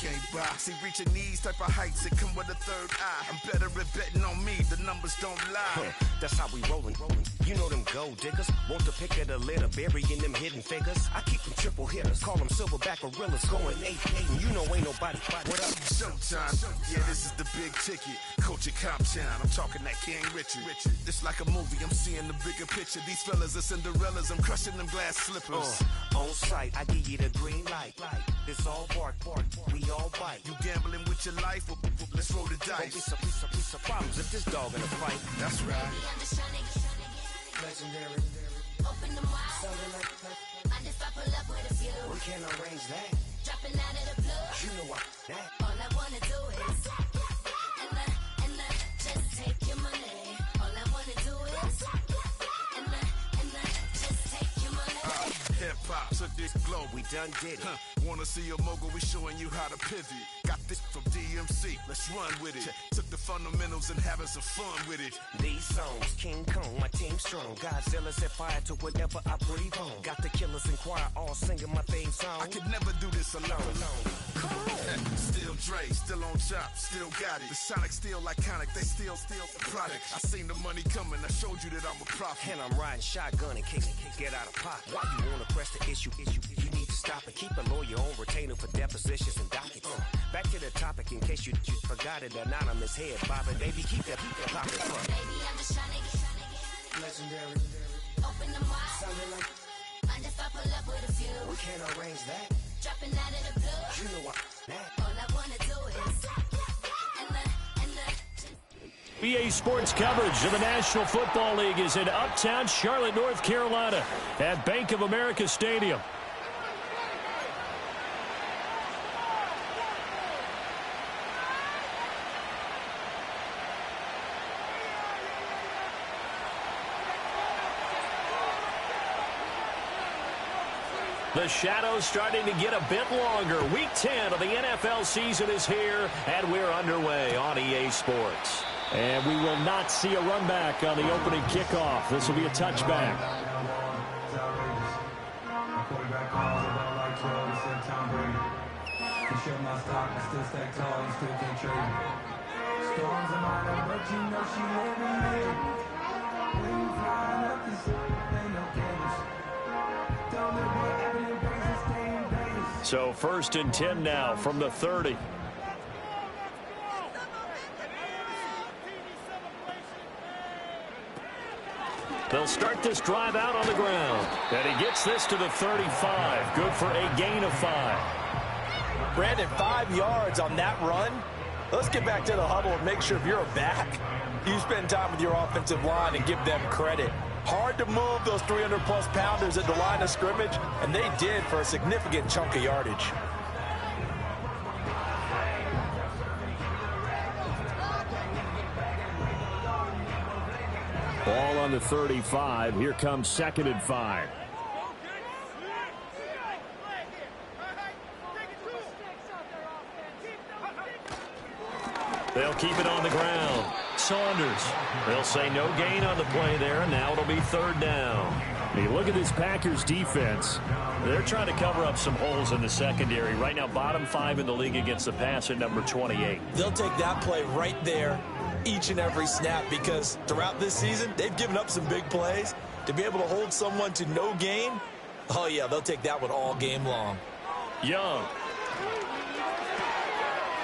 can't buy. See, reaching these type of heights, it come with a third eye. I'm better at betting on me, the numbers don't lie. That's how we rollin'. You know them gold diggers, want to pick at a litter, burying them hidden figures. I keep them triple hitters, call them silverback gorillas, going 8-8, and you know ain't nobody. What up? Showtime, yeah, this is the big ticket. Coach at Cop Town, I'm talking that King Richard. It's like a movie, I'm seeing the bigger picture. These fellas are Cinderellas, I'm crushing them glass slippers. On sight, I give you the green light. It's all bark, we all bite. You gambling with your life, let's roll the dice. Don't be some problems if this dog in a fight. That's right. I'm just trying to get Legendary. open them wide. Something like Mind if I pull up with a few? we can't arrange that. Dropping out of the blue. You know what? That. All I wanna do is and just take your money. All I wanna do is and just take your money. Hip-hop took this globe, We done did it. Wanna see a mogul, we showing you how to pivot. Got this from DMC, let's run with it. Took the fundamentals and having some fun with it. These songs, King Kong, my team strong. Godzilla set fire to whatever I breathe on. Got the killers in choir all singing my theme song. I could never do this alone. Still Dre, still on top, still got it. The Sonic still iconic, they still the product. I seen the money coming, I showed you that I'm a prophet. And I'm riding shotgun in case it get out of pocket. Why you wanna press the issue? You need to stop it. Keep a lawyer on retainer for depositions and dockets. Back to the topic in case you forgot it. Anonymous head bobbing, baby, keep that poppin'. Baby, I'm just trying to get Legendary. open them wide. Something like Mind if I pull up with a few? we can't arrange that. Dropping out of the blue. You know what? That. All I wanna do is BA Sports coverage of the National Football League is in uptown Charlotte, North Carolina at Bank of America Stadium. The shadow's starting to get a bit longer. Week 10 of the NFL season is here, and we're underway on EA Sports. And we will not see a run back on the opening kickoff. This will be a touchback. So 1st and 10 now from the 30. They'll start this drive out on the ground. And he gets this to the 35. Good for a gain of 5. Brandon, 5 yards on that run. Let's get back to the huddle and make sure if you're a back, you spend time with your offensive line and give them credit. Hard to move those 300-plus pounders at the line of scrimmage, and they did for a significant chunk of yardage. Ball on the 35. Here comes 2nd and 5. They'll keep it on the ground. Saunders. They'll say no gain on the play there, and now it'll be 3rd down. Hey, look at this Packers defense. They're trying to cover up some holes in the secondary. Right now, bottom 5 in the league against the pass at number 28. They'll take that play right there each and every snap because throughout this season, they've given up some big plays. To be able to hold someone to no gain, oh, yeah, they'll take that one all game long. Young.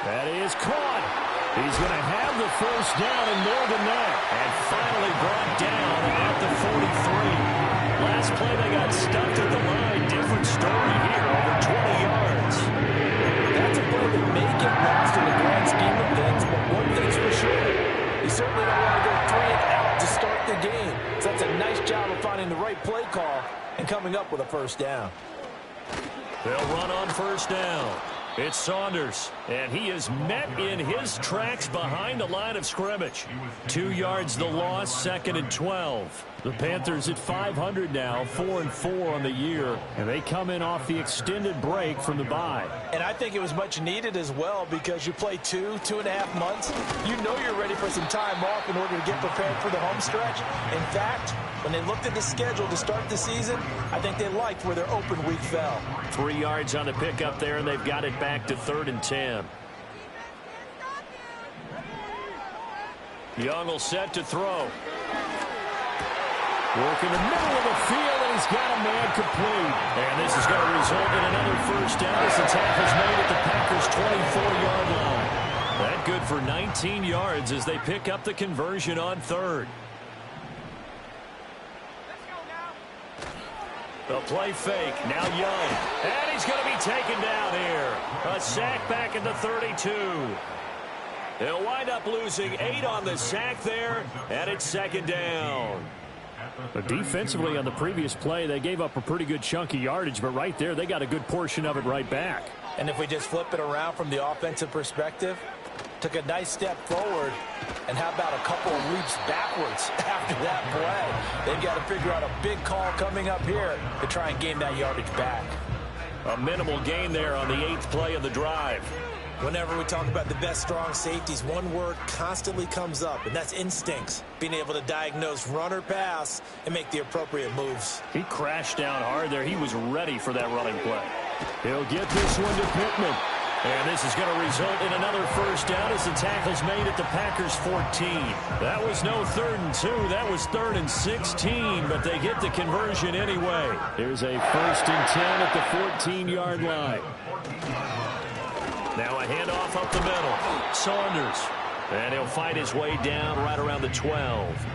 That is caught. He's going to have the 1st down and more than that. And finally brought down at the 43. Last play they got stuffed at the line. Different story here, over 20 yards. That's a play that may get lost in the grand scheme of things, but one thing's for sure. You certainly don't want to go 3 and out to start the game. So that's a nice job of finding the right play call and coming up with a 1st down. They'll run on 1st down. It's Saunders, and he is met in his tracks behind the line of scrimmage. 2 yards the loss, 2nd and 12. The Panthers at 500 now, 4-4 on the year, and they come in off the extended break from the bye. And I think it was much needed as well because you play 2.5 months. You know you're ready for some time off in order to get prepared for the home stretch. In fact, When they looked at the schedule to start the season, I think they liked where their open week fell. 3 yards on the pickup there, and they've got it back to 3rd and 10. Young will set to throw. Work in the middle of the field, and he's got a man complete. And this is going to result in another first down as the tackle's made at the Packers' 24-yard line. That good for 19 yards as they pick up the conversion on 3rd. The play fake. Now Young. And he's going to be taken down here. A sack back at the 32. They'll wind up losing 8 on the sack there, and it's 2nd down. But defensively on the previous play, they gave up a pretty good chunk of yardage, but right there, they got a good portion of it right back. And if we just flip it around from the offensive perspective, took a nice step forward, and how about a couple of leaps backwards after that play? They've got to figure out a big call coming up here to try and gain that yardage back. A minimal gain there on the 8th play of the drive. Whenever we talk about the best strong safeties, one word constantly comes up, and that's instincts. Being able to diagnose run or pass and make the appropriate moves. He crashed down hard there. He was ready for that running play. He'll get this one to Pittman. And this is going to result in another first down as the tackle's made at the Packers' 14. That was no 3rd and 2. That was 3rd and 16, but they get the conversion anyway. Here's a 1st and 10 at the 14-yard line. Now a handoff up the middle. Saunders. And he'll fight his way down right around the 12.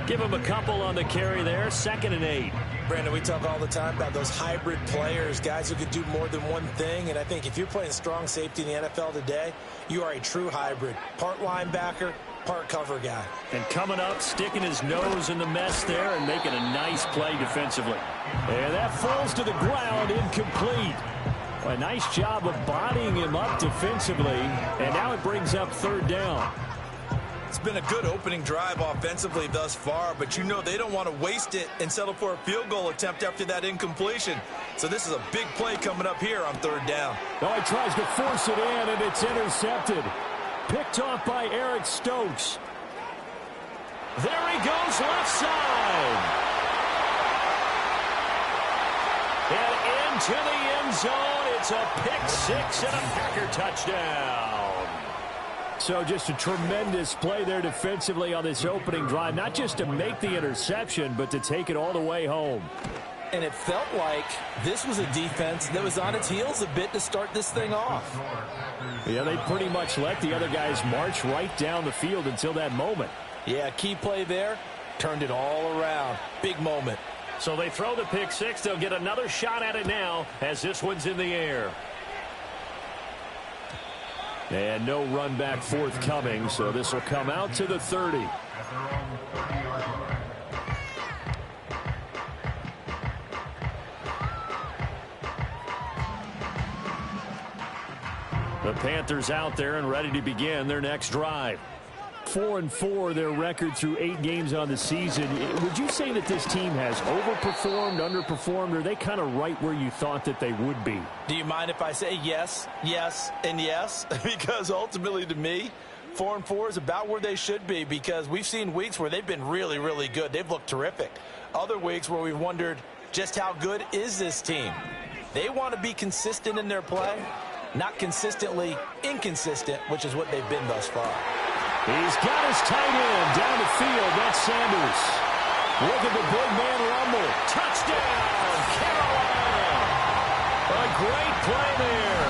Give him a couple on the carry there. 2nd and 8. Brandon, we talk all the time about those hybrid players, guys who could do more than one thing. And I think if you're playing strong safety in the NFL today, you are a true hybrid. Part linebacker, part cover guy. And coming up, sticking his nose in the mess there and making a nice play defensively. And that falls to the ground, incomplete. A nice job of bodying him up defensively, and now it brings up 3rd down. It's been a good opening drive offensively thus far, but you know they don't want to waste it and settle for a field goal attempt after that incompletion. So this is a big play coming up here on 3rd down. Oh, he tries to force it in, and it's intercepted. Picked off by Eric Stokes. There he goes, left side. And into the end zone. It's a pick 6 and a Packer touchdown. So just a tremendous play there defensively on this opening drive. Not just to make the interception, but to take it all the way home. And it felt like this was a defense that was on its heels a bit to start this thing off. Yeah, they pretty much let the other guys march right down the field until that moment. Yeah, key play there. Turned it all around. Big moment. So they throw the pick 6. They'll get another shot at it now as this one's in the air. And no run back forthcoming, so this will come out to the 30. The Panthers out there and ready to begin their next drive. 4-4 their record through 8 games on the season. Would you say that this team has overperformed, underperformed, or are they kind of right where you thought that they would be? Do you mind if I say yes, yes, and yes? Because ultimately to me, 4-4 is about where they should be, because we've seen weeks where they've been really, really good. They've looked terrific. Other weeks where we've wondered just how good is this team. They want to be consistent in their play, not consistently inconsistent, which is what they've been thus far. He's got his tight end down the field. That's Sanders. Look at the big man rumble. Touchdown, Carolina. A great play there.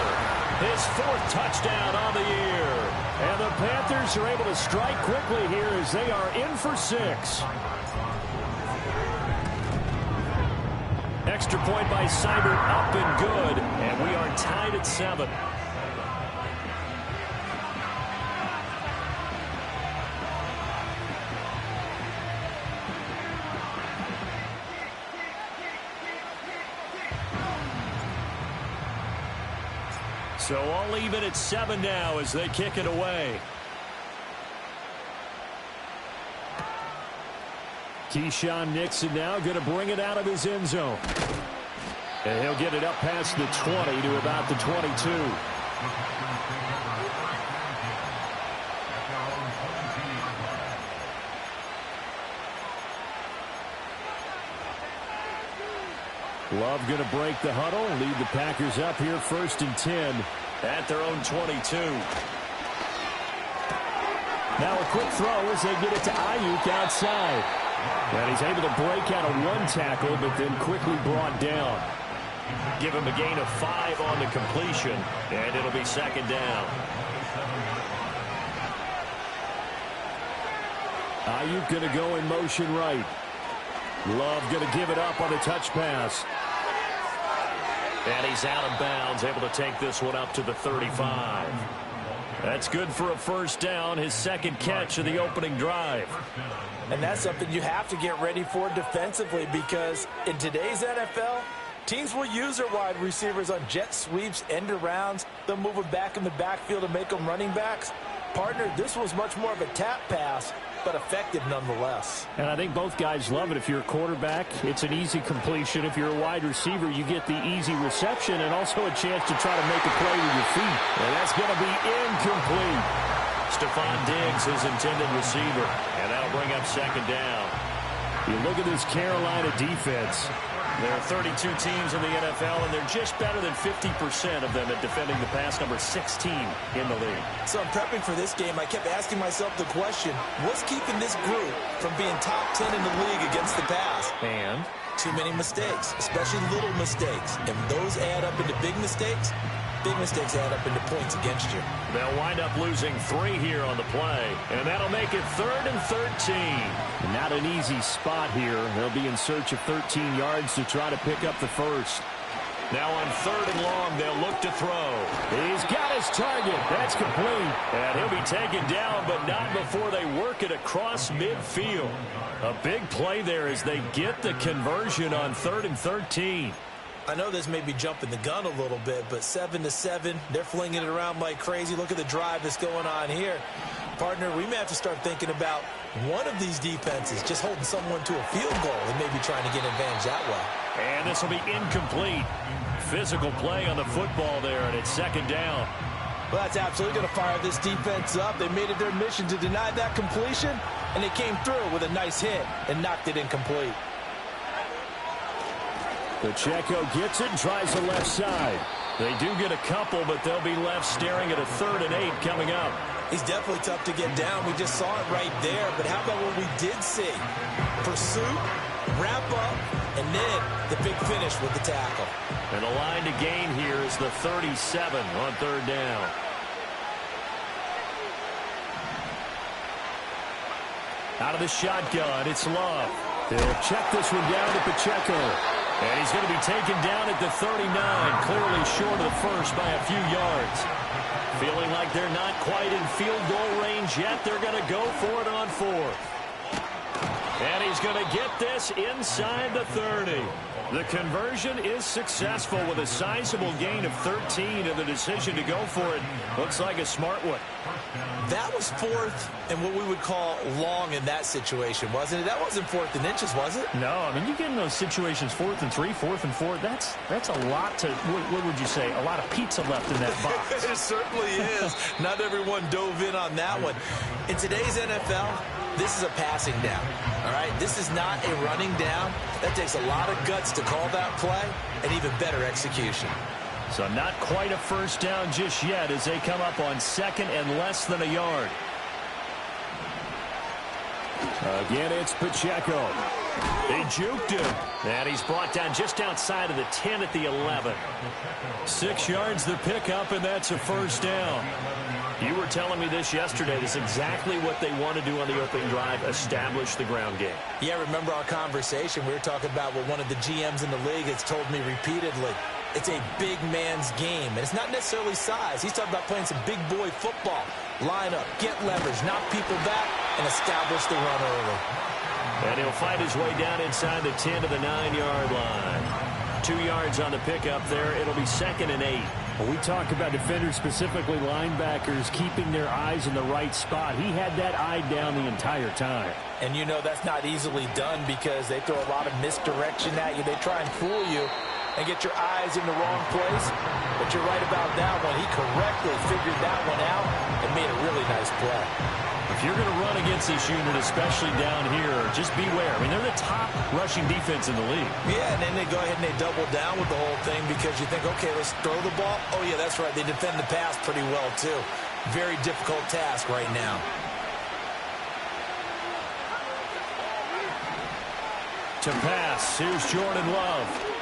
His 4th touchdown on the year. And the Panthers are able to strike quickly here as they are in for 6. Extra point by Seibert, up and good. And we are tied at 7. So all even at 7 now as they kick it away. Keyshawn Nixon now going to bring it out of his end zone. And he'll get it up past the 20 to about the 22. Love going to break the huddle, lead the Packers up here 1st and 10 at their own 22. Now a quick throw as they get it to Ayuk outside. And he's able to break out of one tackle, but then quickly brought down. Give him a gain of 5 on the completion, and it'll be 2nd down. Ayuk going to go in motion right. Love going to give it up on a touch pass. And he's out of bounds, able to take this one up to the 35. That's good for a 1st down, his 2nd catch of the opening drive. And that's something you have to get ready for defensively, because in today's NFL, teams will use their wide receivers on jet sweeps, end arounds. They'll move them back in the backfield and make them running backs. Partner, this was much more of a tap pass, but effective nonetheless. And I think both guys love it. If you're a quarterback, it's an easy completion. If you're a wide receiver, you get the easy reception and also a chance to try to make a play with your feet. And that's going to be incomplete. Stephon Diggs, his intended receiver. And that'll bring up 2nd down. You look at this Carolina defense. There are 32 teams in the NFL, and they're just better than 50% of them at defending the pass, number 16 in the league. So I'm prepping for this game. I kept asking myself the question, what's keeping this group from being top 10 in the league against the pass? And? Too many mistakes, especially little mistakes. And those add up into big mistakes. Big mistakes add up into points against you. They'll wind up losing 3 here on the play, and that'll make it 3rd and 13. Not an easy spot here. They'll be in search of 13 yards to try to pick up the 1st. Now on 3rd and long, they'll look to throw. He's got his target. That's complete. And he'll be taken down, but not before they work it across midfield. A big play there as they get the conversion on 3rd and 13. I know this may be jumping the gun a little bit, but 7-7, they're flinging it around like crazy. Look at the drive that's going on here. Partner, we may have to start thinking about one of these defenses just holding someone to a field goal and maybe trying to get an advantage that way. And this will be incomplete. Physical play on the football there, and it's 2nd down. Well, that's absolutely going to fire this defense up. They made it their mission to deny that completion, and they came through with a nice hit and knocked it incomplete. Pacheco gets it and tries the left side. They do get a couple, but they'll be left staring at a 3rd and 8 coming up. He's definitely tough to get down. We just saw it right there. But how about what we did see? Pursuit, wrap up, and then the big finish with the tackle. And the line to gain here is the 37 on 3rd down. Out of the shotgun, it's Love. They'll check this one down to Pacheco. And he's going to be taken down at the 39, clearly short of the 1st by a few yards. Feeling like they're not quite in field goal range yet, they're going to go for it on 4th. And he's going to get this inside the 30. The conversion is successful with a sizable gain of 13, and the decision to go for it looks like a smart one. That was 4th and what we would call long in that situation, wasn't it? That wasn't 4th and inches, was it? No, I mean, you get in those situations 4th and 3, 4th and 4. That's a lot to, what would you say, a lot of pizza left in that box. It certainly is. Not everyone dove in on that one. In today's NFL, this is a passing down, all right? This is not a running down. That takes a lot of guts to call that play and even better execution. So not quite a 1st down just yet as they come up on 2nd and less than a yard. Again, it's Pacheco. They juked him. And he's brought down just outside of the 10 at the 11. 6 yards the pickup, and that's a 1st down. You were telling me this yesterday. This is exactly what they want to do on the opening drive, establish the ground game. Yeah, remember our conversation. We were talking about what one of the GMs in the league has told me repeatedly. It's a big man's game, and it's not necessarily size. He's talking about playing some big boy football. Line up, get leverage, knock people back, and establish the run early. And he'll fight his way down inside the 10 to the 9-yard line. 2 yards on the pickup there. It'll be 2nd and 8. When we talk about defenders, specifically linebackers, keeping their eyes in the right spot, he had that eye down the entire time. And you know that's not easily done because they throw a lot of misdirection at you. They try and fool you and get your eyes in the wrong place. But but you're right about that one. He correctly figured that one out and made a really nice play. If you're going to run against this unit, especially down here, just beware. I mean, they're the top rushing defense in the league. Yeah, and then they go ahead and they double down with the whole thing because you think, okay, let's throw the ball. Oh, yeah, that's right. They defend the pass pretty well, too. Very difficult task right now. To pass, here's Jordan Love.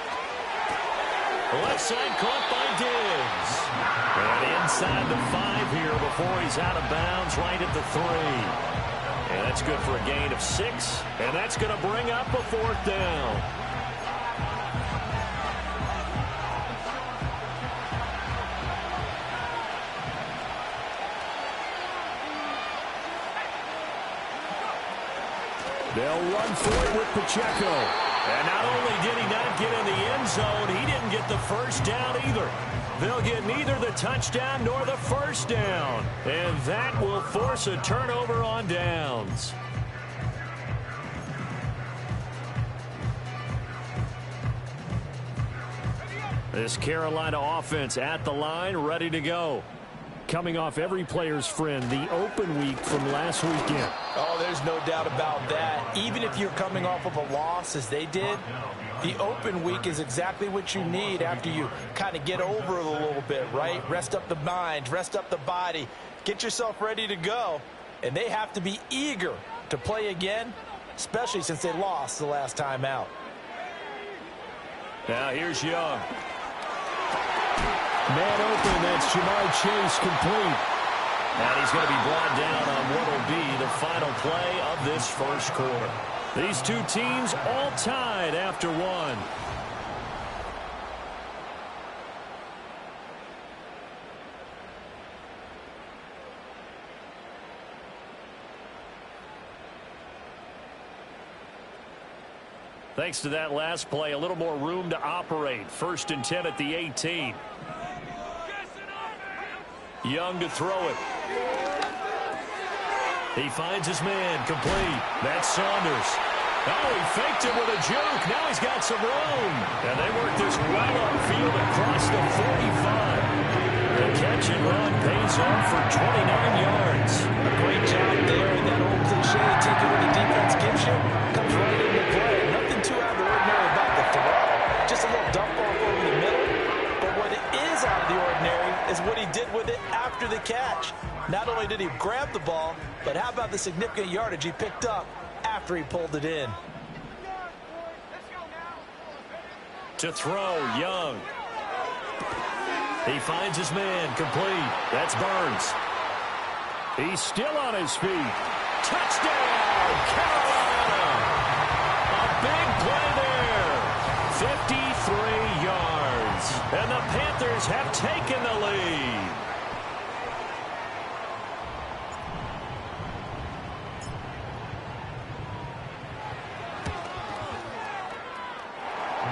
Left side caught by Diggs. And inside the 5 here before he's out of bounds right at the 3. And that's good for a gain of 6. And that's going to bring up a 4th down. They'll run for it with Pacheco. And not only did he not get in the end zone, he didn't get the first down either. They'll get neither the touchdown nor the first down. And that will force a turnover on downs. This Carolina offense at the line, ready to go. Coming off every player's friend, the open week from last weekend. Oh, there's no doubt about that. Even if you're coming off of a loss, as they did, the open week is exactly what you need after you kind of get over it a little bit, right? Rest up the mind, rest up the body, get yourself ready to go. And they have to be eager to play again, especially since they lost the last time out. Now here's Young. Man open, that's Jamar Chase complete. And he's going to be brought down on what will be the final play of this first quarter. These two teams all tied after 1. Thanks to that last play, a little more room to operate. 1st and 10 at the 18. Young to throw it. He finds his man complete. That's Saunders. Oh, he faked it with a juke. Now he's got some room. And they work this well upfield across the 45. The catch and run pays off for 29 yards. A great job there. And that old cliche, take it when the defense gives you, comes right into play. Nothing too out of the ordinary about the throw. Just a little dump off over the middle. But what is out of the ordinary is what he did with it after the catch. Not only did he grab the ball, but how about the significant yardage he picked up after he pulled it in. To throw, Young. He finds his man complete. That's Burns. He's still on his feet. Touchdown, Carolina! A big play there. 53 yards. And the Panthers have taken the lead.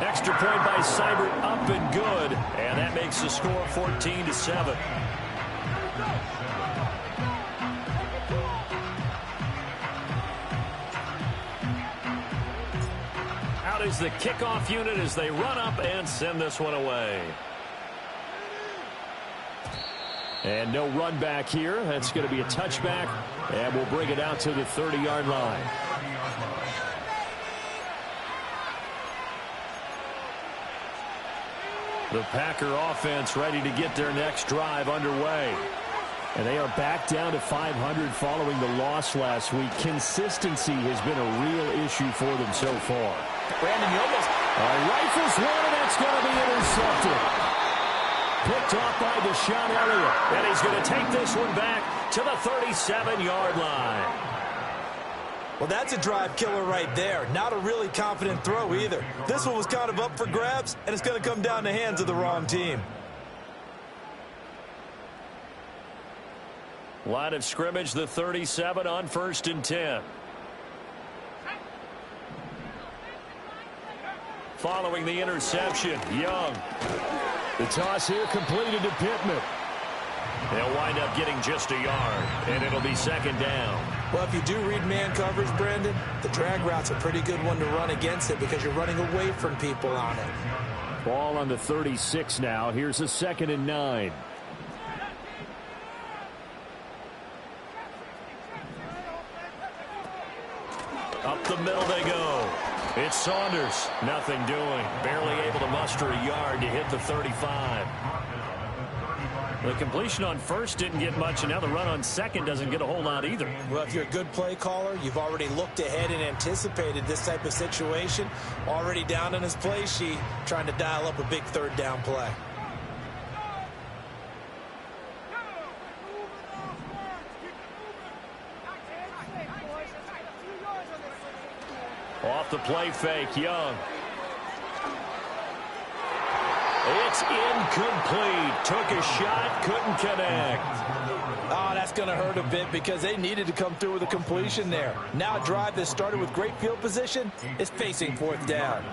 Extra point by Seibert, up and good. And that makes the score 14-7. Out is the kickoff unit as they run up and send this one away. And no run back here. That's going to be a touchback. And we'll bring it out to the 30-yard line. The Packer offense ready to get their next drive underway. And they are back down to 500 following the loss last week. Consistency has been a real issue for them so far. Brandon, you almost... Rifles one, and that's going to be intercepted. Picked off by Deshaun Elliott. And he's going to take this one back to the 37-yard line. Well, that's a drive killer right there. Not a really confident throw either. This one was kind of up for grabs, and it's going to come down the hands of the wrong team. Line of scrimmage, the 37 on 1st and 10. Following the interception, Young. The toss here completed to Pittman. They'll wind up getting just a yard, and it'll be 2nd down. Well, if you do read man coverage, Brandon, the drag route's a pretty good one to run against it because you're running away from people on it. Ball on the 36 now. Here's a 2nd and 9. Up the middle they go. It's Saunders. Nothing doing. Barely able to muster a yard to hit the 35. The completion on first didn't get much, and now the run on second doesn't get a whole lot either. Well, if you're a good play caller, you've already looked ahead and anticipated this type of situation. Already down in his play sheet, trying to dial up a big 3rd down play. Off the play fake, Young. It's incomplete. Took a shot, couldn't connect. Oh, that's going to hurt a bit because they needed to come through with a completion there. Now a drive that started with great field position is facing 4th down.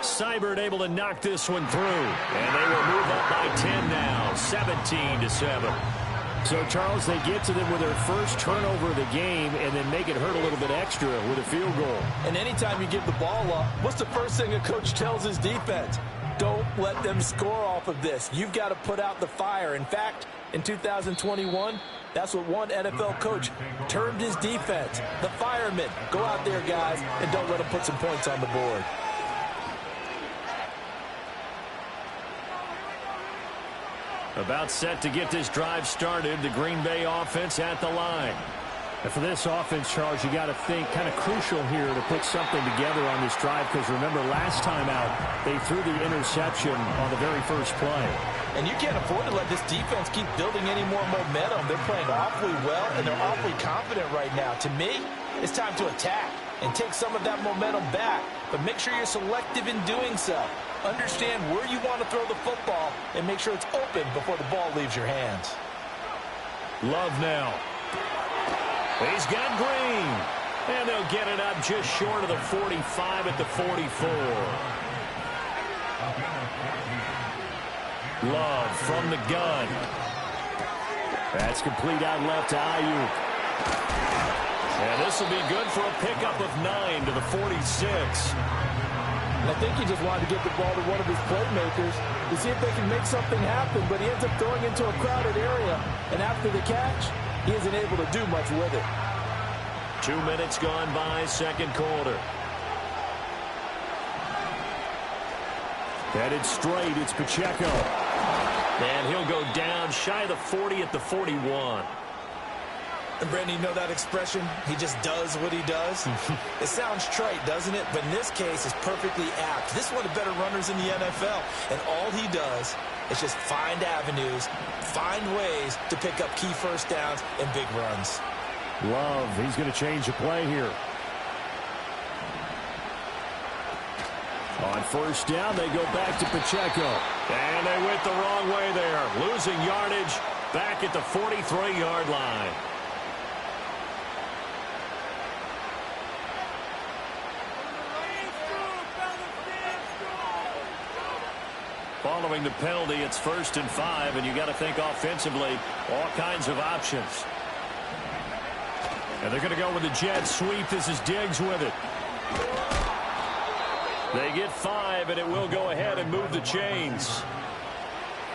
Seibert able to knock this one through. And they will move up by 10 now, 17-7. So, Charles, they get to them with their first turnover of the game and then make it hurt a little bit extra with a field goal. And anytime you give the ball up, what's the first thing a coach tells his defense? Don't let them score off of this. You've got to put out the fire. In fact, in 2021, that's what one NFL coach termed his defense. The firemen. Go out there, guys, and don't let them put some points on the board. About set to get this drive started, the Green Bay offense at the line. And for this offense, Charles, you got to think kind of crucial here to put something together on this drive because remember last time out, they threw the interception on the very first play. And you can't afford to let this defense keep building any more momentum. They're playing awfully well, and they're awfully confident right now. To me, it's time to attack and take some of that momentum back, but make sure you're selective in doing so. Understand where you want to throw the football and make sure it's open before the ball leaves your hands. Love now. He's got Green. And they'll get it up just short of the 45 at the 44. Love from the gun. That's complete out left to Ayuk. And this will be good for a pickup of 9 to the 46. And I think he just wanted to get the ball to one of his playmakers to see if they can make something happen, but he ends up throwing into a crowded area. And after the catch, he isn't able to do much with it. 2 minutes gone by, second quarter. Headed straight, it's Pacheco. And he'll go down shy of the 40 at the 41. And Brandon, you know that expression? He just does what he does. It sounds trite, doesn't it? But in this case, it's perfectly apt. This is one of the better runners in the NFL. And all he does is just find avenues, find ways to pick up key first downs and big runs. Love, he's going to change the play here. On first down, they go back to Pacheco. And they went the wrong way there. Losing yardage back at the 43-yard line. Following the penalty, it's 1st and 5, and you got to think offensively, all kinds of options. And they're going to go with the jet sweep. This is Diggs with it. They get 5, and it will go ahead and move the chains.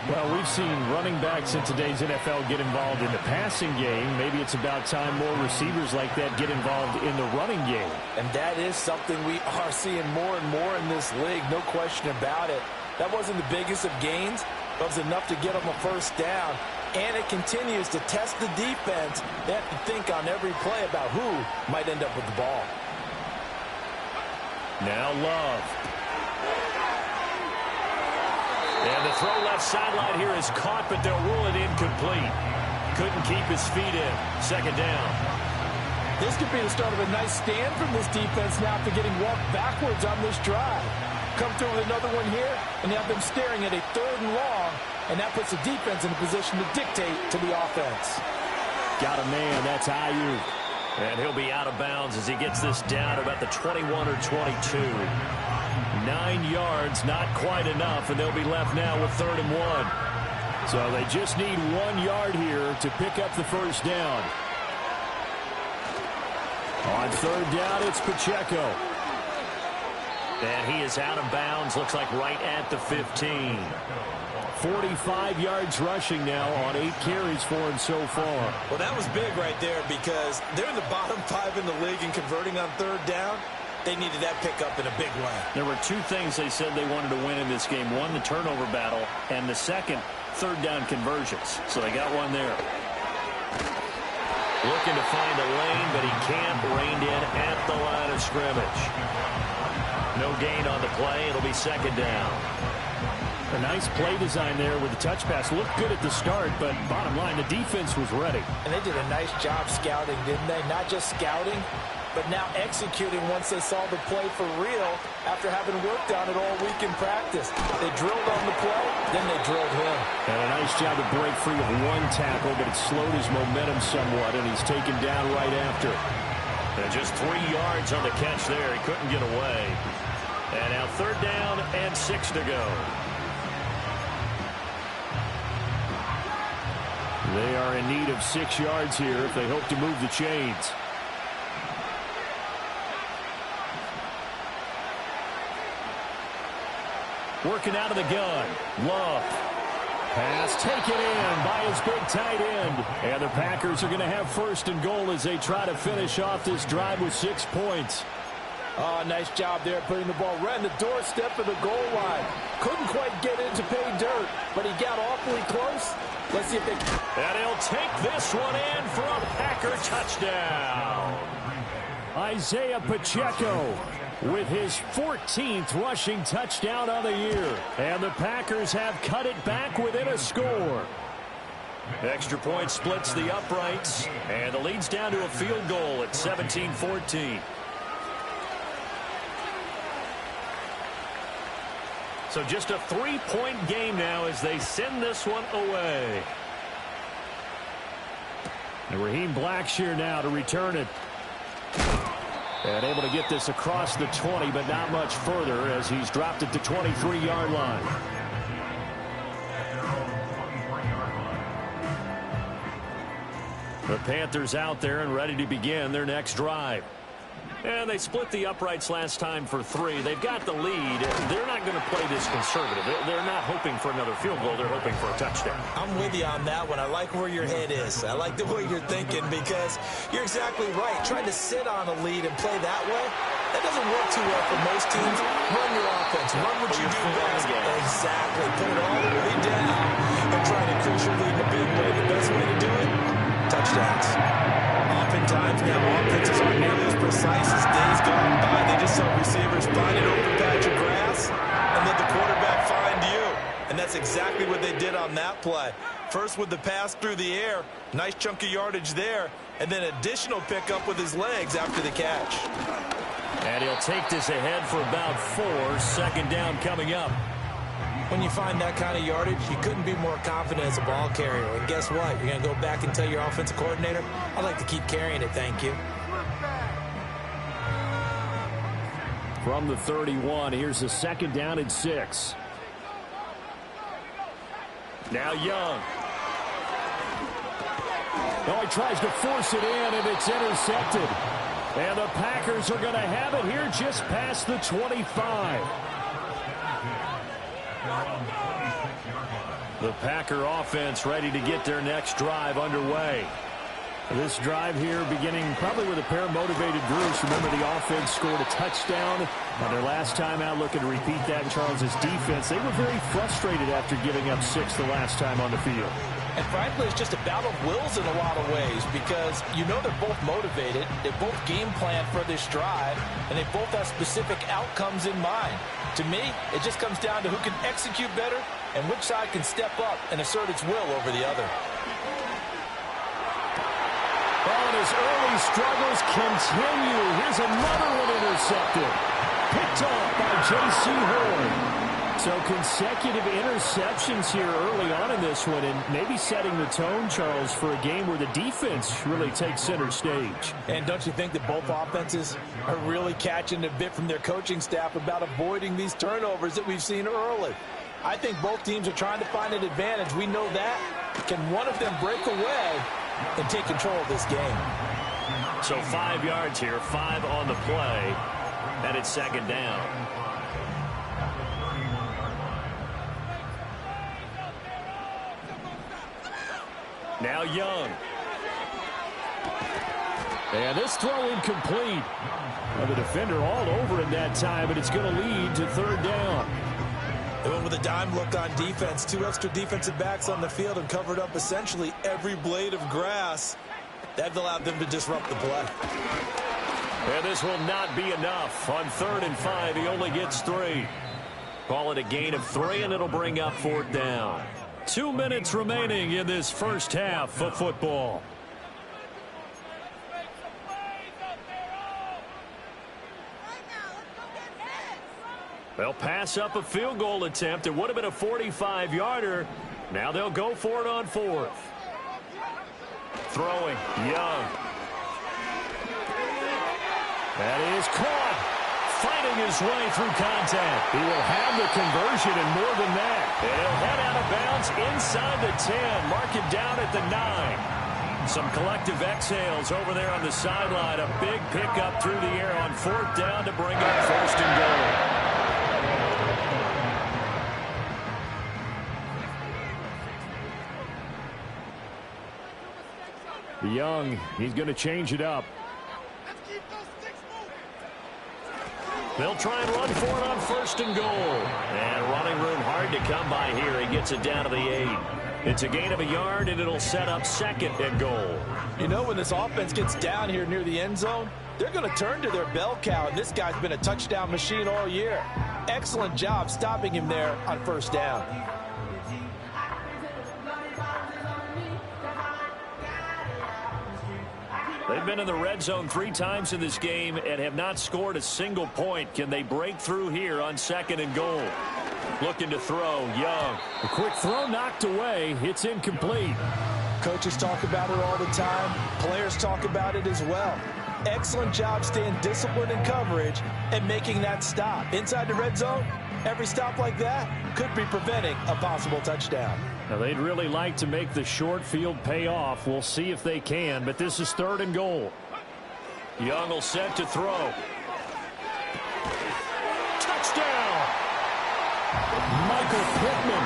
Well, we've seen running backs in today's NFL get involved in the passing game. Maybe it's about time more receivers like that get involved in the running game. And that is something we are seeing more and more in this league, no question about it. That wasn't the biggest of gains, but it was enough to get them a first down. And it continues to test the defense. They have to think on every play about who might end up with the ball. Now Love. And the throw left sideline here is caught, but they'll rule it incomplete. Couldn't keep his feet in. Second down. This could be the start of a nice stand from this defense now after getting walked backwards on this drive. Come through with another one here, and they have them staring at a 3rd and long, and that puts the defense in a position to dictate to the offense. Got a man, that's Ayuk. And he'll be out of bounds as he gets this down about the 21 or 22. 9 yards, not quite enough, and they'll be left now with 3rd and 1. So they just need 1 yard here to pick up the first down. On third down, it's Pacheco. And he is out of bounds, looks like right at the 15. 45 yards rushing now on 8 carries for him so far. Well, that was big right there because they're in the bottom 5 in the league in converting on third down. They needed that pickup in a big way. There were 2 things they said they wanted to win in this game. One, the turnover battle, and the second, third down conversions. So they got one there. Looking to find a lane, but he can't. Reined in at the line of scrimmage. No gain on the play. It'll be second down. A nice play design there with the touch pass. Looked good at the start, but bottom line, the defense was ready. And they did a nice job scouting, didn't they? Not just scouting, but now executing once they saw the play for real after having worked on it all week in practice. They drilled on the play, then they drilled him. And a nice job to break free of one tackle, but it slowed his momentum somewhat, and he's taken down right after. And just 3 yards on the catch there. He couldn't get away. And now third down and 6 to go. They are in need of 6 yards here if they hope to move the chains. Working out of the gun. Love. Pass taken in by his big tight end. And the Packers are going to have first and goal as they try to finish off this drive with 6 points. Oh, nice job there putting the ball right in the doorstep of the goal line. Couldn't quite get in to pay dirt, but he got awfully close. Let's see if they... And he'll take this one in for a Packer touchdown. Isaiah Pacheco with his 14th rushing touchdown of the year. And the Packers have cut it back within a score. Extra point splits the uprights, and the lead's down to a field goal at 17-14. So just a 3-point game now as they send this one away. And Raheem Blackshear now to return it. And able to get this across the 20, but not much further as he's dropped at the 23-yard line. The Panthers out there and ready to begin their next drive. And they split the uprights last time for 3. They've got the lead. They're not going to play this conservative. They're not hoping for another field goal. They're hoping for a touchdown. I'm with you on that one. I like where your head is. I like the way you're thinking because you're exactly right. Trying to sit on a lead and play that way, that doesn't work too well for most teams. Run your offense. Run what you do best. Exactly. Put it all the way down and try to increase your lead in a big way. The best way to do it, touchdowns. Oftentimes now offenses aren't nearly as precise as days gone by. They just saw receivers find an open patch of grass and let the quarterback find you. And that's exactly what they did on that play. First with the pass through the air, nice chunk of yardage there, and then additional pickup with his legs after the catch. And he'll take this ahead for about 4. Second down coming up. When you find that kind of yardage, you couldn't be more confident as a ball carrier. And guess what? You're going to go back and tell your offensive coordinator, I'd like to keep carrying it, thank you. From the 31, here's a second down and 6. Now Young. Oh, he tries to force it in, and it's intercepted. And the Packers are going to have it here just past the 25. The Packer offense ready to get their next drive underway. This drive here beginning probably with a pair of motivated Bruce. Remember, the offense scored a touchdown on their last time out, looking to repeat that in Charles's defense. They were very frustrated after giving up 6 the last time on the field. And frankly, it's just a battle of wills in a lot of ways because you know they're both motivated, they both game plan for this drive, and they both have specific outcomes in mind. To me, it just comes down to who can execute better and which side can step up and assert its will over the other. Oh, and his early struggles continue. Here's another one intercepted. Picked off by J.C. Horn. So consecutive interceptions here early on in this one, and maybe setting the tone, Charles, for a game where the defense really takes center stage. And don't you think that both offenses are really catching a bit from their coaching staff about avoiding these turnovers that we've seen early? I think both teams are trying to find an advantage. We know that. Can one of them break away and take control of this game? So 5 yards here, 5 on the play, and it's second down. Now Young. And this throw incomplete. Well, the defender all over him that time, and it's going to lead to third down. They went with a dime look on defense. 2 extra defensive backs on the field and covered up essentially every blade of grass. That allowed them to disrupt the play. And this will not be enough. On 3rd and 5, he only gets 3. Call it a gain of 3, and it'll bring up 4th down. 2 minutes remaining in this first half of football. They'll pass up a field goal attempt. It would have been a 45-yarder. Now they'll go for it on 4th. Throwing, Young. That is caught. Fighting his way through contact. He will have the conversion and more than that. And he'll head out of bounds inside the 10. Mark it down at the 9. Some collective exhales over there on the sideline. A big pickup through the air on 4th down to bring up 1st and goal. Young, he's going to change it up. They'll try and run for it on 1st and goal. And running room hard to come by here. He gets it down to the 8. It's a gain of a yard, and it'll set up 2nd and goal. You know, when this offense gets down here near the end zone, they're going to turn to their bell cow, and this guy's been a touchdown machine all year. Excellent job stopping him there on 1st down. They've been in the red zone 3 times in this game and have not scored a single point. Can they break through here on 2nd and goal? Looking to throw, Young. A quick throw knocked away. It's incomplete. Coaches talk about it all the time. Players talk about it as well. Excellent job staying disciplined in coverage and making that stop. Inside the red zone, every stop like that could be preventing a possible touchdown. Now, they'd really like to make the short field pay off. We'll see if they can, but this is 3rd and goal. Young will set to throw. Touchdown! Michael Pittman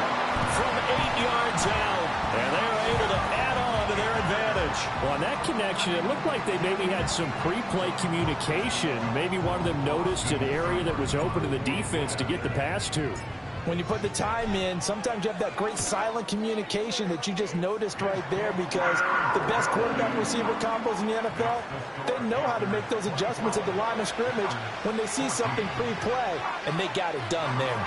from 8 yards out, and they're able to add on to their advantage. Well, on that connection, it looked like they maybe had some pre-play communication. Maybe one of them noticed an area that was open to the defense to get the pass to. When you put the time in, sometimes you have that great silent communication that you just noticed right there, because the best quarterback-receiver combos in the NFL, they know how to make those adjustments at the line of scrimmage when they see something pre-play, and they got it done there.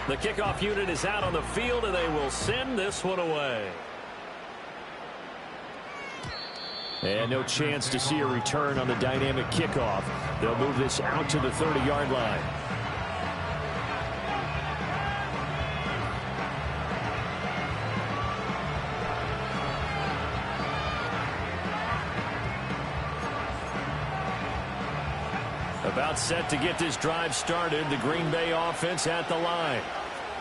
The kickoff unit is out on the field, and they will send this one away. And no chance to see a return on the dynamic kickoff. They'll move this out to the 30-yard line. About set to get this drive started. The Green Bay offense at the line.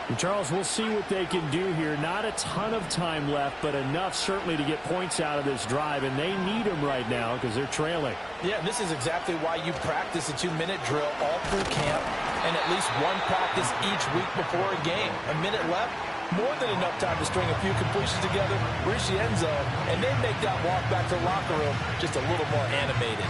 And Charles, we'll see what they can do here. Not a ton of time left, but enough certainly to get points out of this drive, and they need them right now because they're trailing. Yeah, this is exactly why you practice a 2-minute drill all through camp and at least one practice each week before a game. A minute left, more than enough time to string a few completions together, reach the end zone, and then make that walk back to the locker room just a little more animated.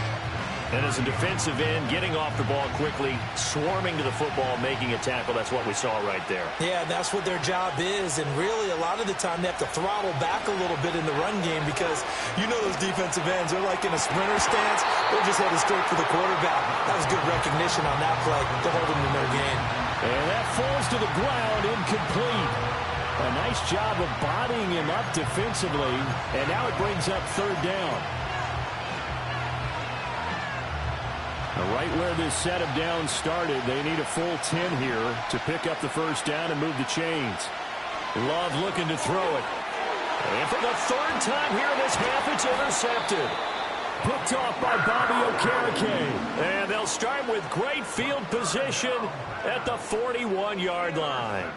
And as a defensive end, getting off the ball quickly, swarming to the football, making a tackle, that's what we saw right there. Yeah, that's what their job is, and really a lot of the time they have to throttle back a little bit in the run game because you know those defensive ends, they're like in a sprinter stance, they're just headed straight for the quarterback. That was good recognition on that play to hold them in their game. And that falls to the ground, incomplete. A nice job of bodying him up defensively, and now it brings up 3rd down. Right where this set of downs started, they need a full 10 here to pick up the 1st down and move the chains. Love looking to throw it. And for the 3rd time here in this half, it's intercepted. picked off by Bobby Okereke. And they'll start with great field position at the 41-yard line.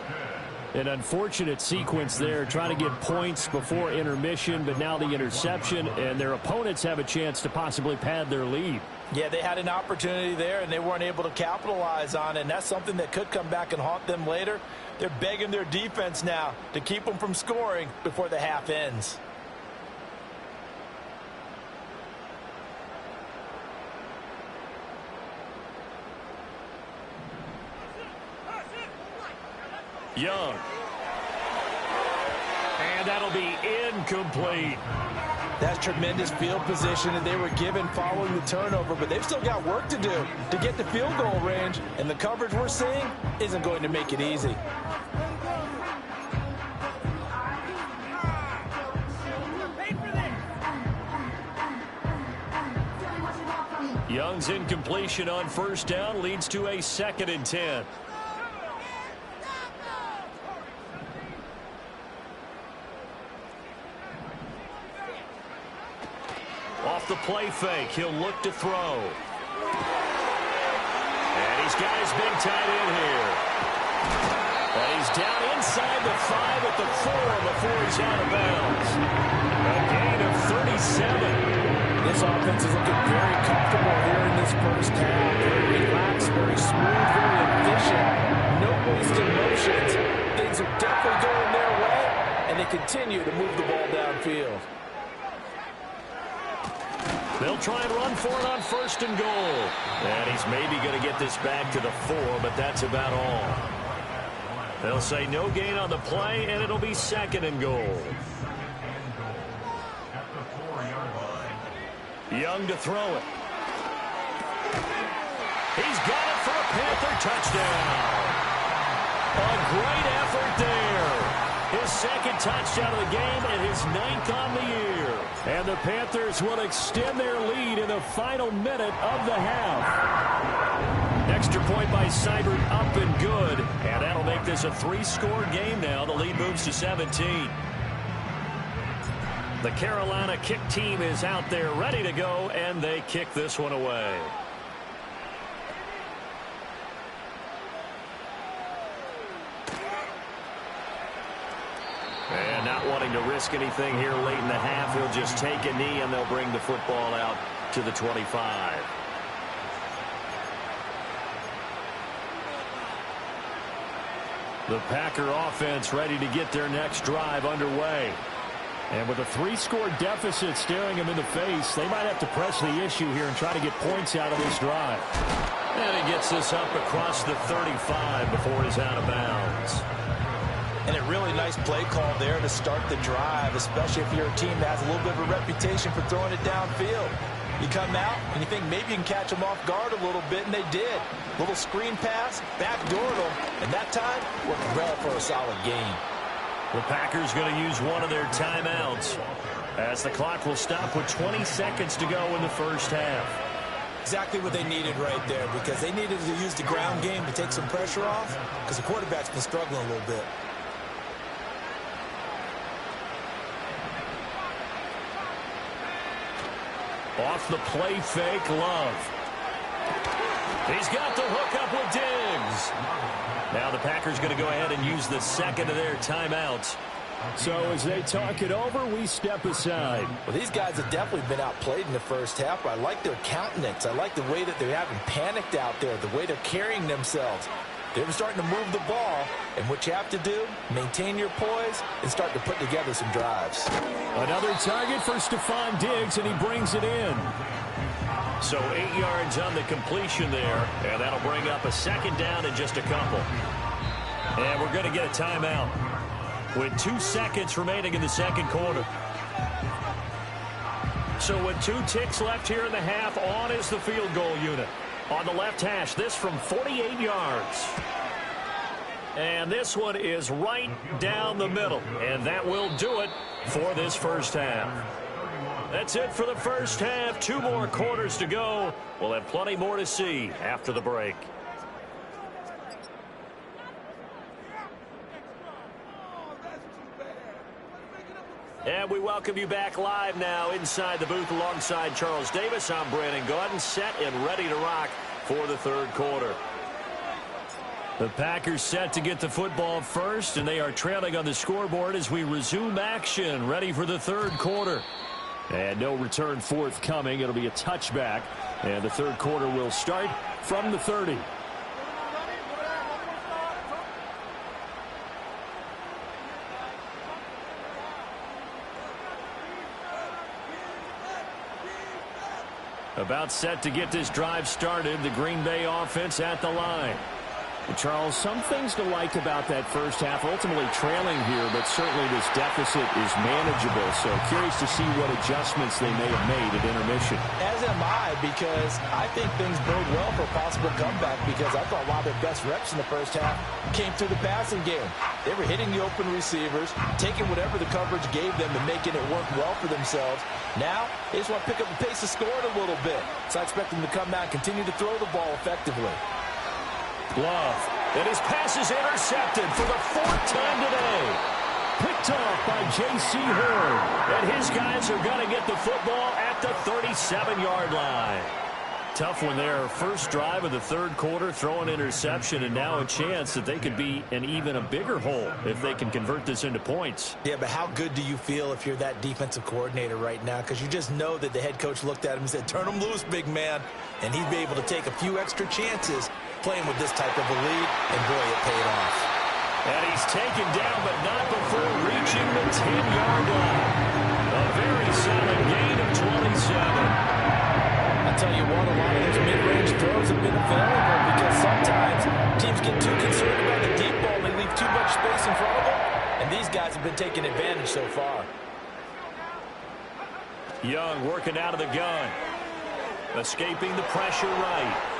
An unfortunate sequence there, trying to get points before intermission, but now the interception, and their opponents have a chance to possibly pad their lead. Yeah, they had an opportunity there, and they weren't able to capitalize on it, and that's something that could come back and haunt them later. They're begging their defense now to keep them from scoring before the half ends. Young. And that'll be incomplete. That's tremendous field position that they were given following the turnover, but they've still got work to do to get the field goal range, and the coverage we're seeing isn't going to make it easy. Young's incompletion on first down leads to a 2nd and 10. Off the play fake, he'll look to throw. And he's got his big tight end here. And he's down inside the 5 at the 4 before he's out of bounds. A gain of 37. This offense is looking very comfortable here in this first half. Very relaxed, very smooth, very efficient. No wasted motions. Things are definitely going their way, and they continue to move the ball downfield. They'll try and run for it on 1st and goal. And he's maybe going to get this back to the 4, but that's about all. They'll say no gain on the play, and it'll be 2nd and goal. Young to throw it. He's got it for a Panther touchdown. A great effort there. His 2nd touchdown of the game and his 9th on the year. And the Panthers will extend their lead in the final minute of the half. Extra point by Seibert, up and good. And that'll make this a 3-score game now. The lead moves to 17. The Carolina kick team is out there ready to go, and they kick this one away. And not wanting to risk anything here late in the half, he'll just take a knee, and they'll bring the football out to the 25. The Packer offense ready to get their next drive underway. And with a 3-score deficit staring him in the face, they might have to press the issue here and try to get points out of this drive. And he gets this up across the 35 before he's out of bounds. And a really nice play call there to start the drive, especially if you're a team that has a little bit of a reputation for throwing it downfield. You come out and you think maybe you can catch them off guard a little bit, and they did. Little screen pass, backdoored them, and that time worked well for a solid gain. The Packers going to use one of their timeouts as the clock will stop with 20 seconds to go in the first half. Exactly what they needed right there, because they needed to use the ground game to take some pressure off, because the quarterback's been struggling a little bit. Off the play fake, Love. He's got the hook up with Diggs. Now the Packers going to go ahead and use the 2nd of their timeouts. So as they talk it over, we step aside. Well, these guys have definitely been outplayed in the first half. I like their countenance. I like the way that they haven't panicked out there, the way they're carrying themselves. They're starting to move the ball, and what you have to do, maintain your poise and start to put together some drives. Another target for Stephon Diggs, and he brings it in. So 8 yards on the completion there, and that'll bring up a 2nd down in just a couple. And we're going to get a timeout with 2 seconds remaining in the 2nd quarter. So with 2 ticks left here in the half, on is the field goal unit. On the left hash, this from 48 yards. And this one is right down the middle. And that will do it for this first half. That's it for the first half. 2 more quarters to go. We'll have plenty more to see after the break. And we welcome you back live now inside the booth alongside Charles Davis. I'm Brandon Gaudin, set and ready to rock for the third quarter. The Packers set to get the football first, and they are trailing on the scoreboard as we resume action, ready for the third quarter. And no return forthcoming. It'll be a touchback, and the third quarter will start from the 30. About set to get this drive started, the Green Bay offense at the line. Charles, some things to like about that first half. Ultimately trailing here, but certainly this deficit is manageable. So curious to see what adjustments they may have made at intermission. As am I, because I think things bode well for a possible comeback, because I thought a lot of their best reps in the first half came through the passing game. They were hitting the open receivers, taking whatever the coverage gave them and making it work well for themselves. Now, they just want to pick up the pace of scoring a little bit. So I expect them to come out and continue to throw the ball effectively. Love. And his pass is intercepted for the fourth time today. Picked off by J.C. Horn. And his guys are going to get the football at the 37-yard line. Tough one there. First drive of the third quarter, throw an interception, and now a chance that they could be in even a bigger hole if they can convert this into points. Yeah, but how good do you feel if you're that defensive coordinator right now? Because you just know that the head coach looked at him and said, turn him loose, big man. And he'd be able to take a few extra chances playing with this type of a lead, and boy, it paid off. And he's taken down, but not before reaching the 10-yard line. A very solid gain of 27. I tell you what, a lot of those mid-range throws have been available, because sometimes teams get too concerned about the deep ball and they leave too much space in front of them, and these guys have been taking advantage so far. Young working out of the gun. Escaping the pressure right.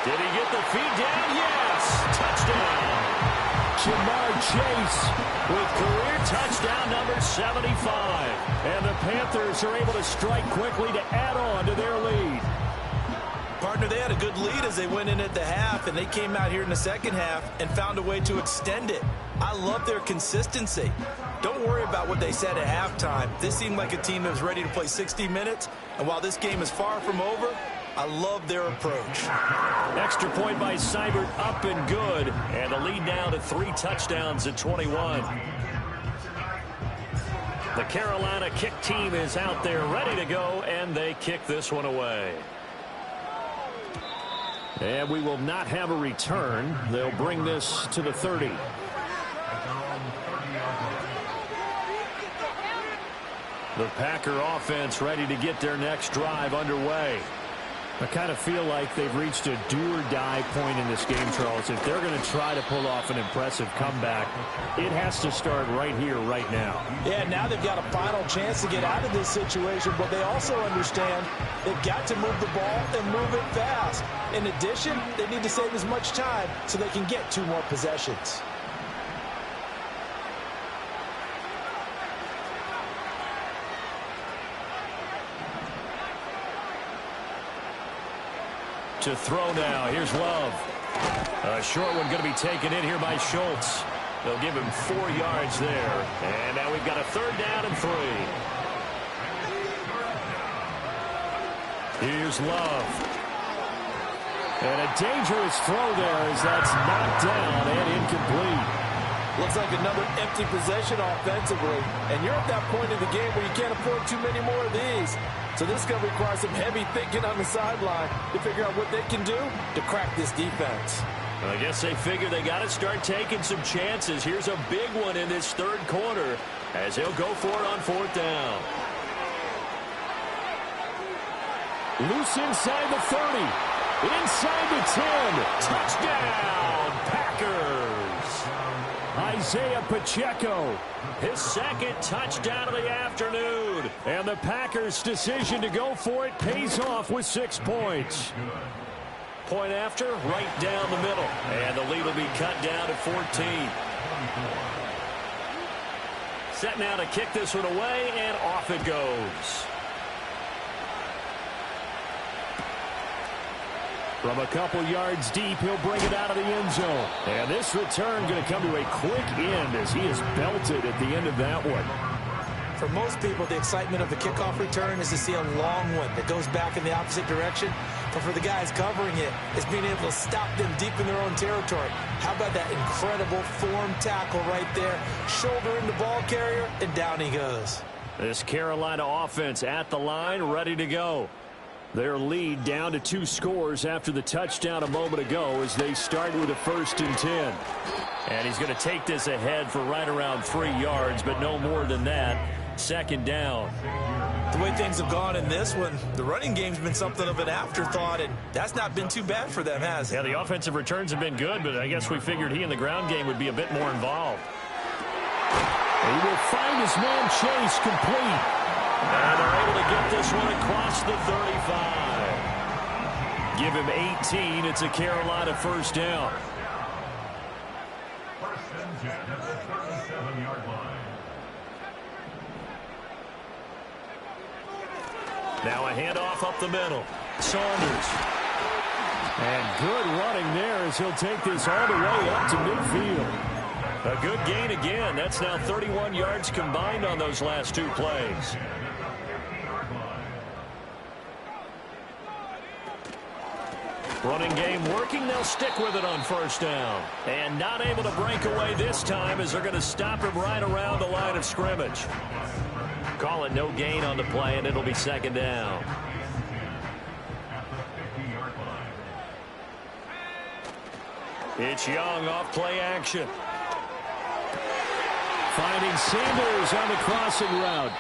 Did he get the feed down? Yes! Touchdown! Jamar Chase with career touchdown number 75. And the Panthers are able to strike quickly to add on to their lead. Partner, they had a good lead as they went in at the half, and they came out here in the second half and found a way to extend it. I love their consistency. Don't worry about what they said at halftime. This seemed like a team that was ready to play 60 minutes, and while this game is far from over, I love their approach. Extra point by Seibert, up and good. And the lead now to 3 touchdowns at 21. The Carolina kick team is out there ready to go, and they kick this one away. And we will not have a return. They'll bring this to the 30. The Packer offense ready to get their next drive underway. I kind of feel like they've reached a do-or-die point in this game, Charles. If they're going to try to pull off an impressive comeback, it has to start right here, right now. Yeah, now they've got a final chance to get out of this situation, but they also understand they've got to move the ball and move it fast. In addition, they need to save as much time so they can get 2 more possessions. To throw now. Here's Love. A short one going to be taken in here by Schultz. They'll give him 4 yards there. And now we've got a 3rd down and 3. Here's Love. And a dangerous throw there as that's knocked down and incomplete. Looks like another empty possession offensively. And you're at that point in the game where you can't afford too many more of these. So this is going to require some heavy thinking on the sideline to figure out what they can do to crack this defense. I guess they figure they got to start taking some chances. Here's a big one in this third quarter as they'll go for it on 4th down. Loose inside the 30. Inside the 10. Touchdown, Packers. Isaiah Pacheco, his 2nd touchdown of the afternoon. And the Packers' decision to go for it pays off with 6 points. Point after, right down the middle. And the lead will be cut down to 14. Set now to kick this one away, and off it goes. From a couple yards deep, he'll bring it out of the end zone. And this return going to come to a quick end as he is belted at the end of that one. For most people, the excitement of the kickoff return is to see a long one that goes back in the opposite direction. But for the guys covering it, it's being able to stop them deep in their own territory. How about that incredible form tackle right there? Shoulder in the ball carrier, and down he goes. This Carolina offense at the line, ready to go. Their lead down to 2 scores after the touchdown a moment ago as they start with a 1st and 10. And he's going to take this ahead for right around 3 yards, but no more than that. 2nd down. The way things have gone in this one, the running game's been something of an afterthought, and that's not been too bad for them, has it? Yeah, the offensive returns have been good, but I guess we figured he in the ground game would be a bit more involved. He will find his man Chase complete. And they're able to get this one across the 35. Give him 18. It's a Carolina 1st down. Now a handoff up the middle. Saunders. And good running there as he'll take this all the way up to midfield. A good gain again. That's now 31 yards combined on those last 2 plays. Running game working. They'll stick with it on 1st down. And not able to break away this time as they're going to stop him right around the line of scrimmage. Call it no gain on the play, and it'll be 2nd down. It's Young off play action. Finding Sanders on the crossing route.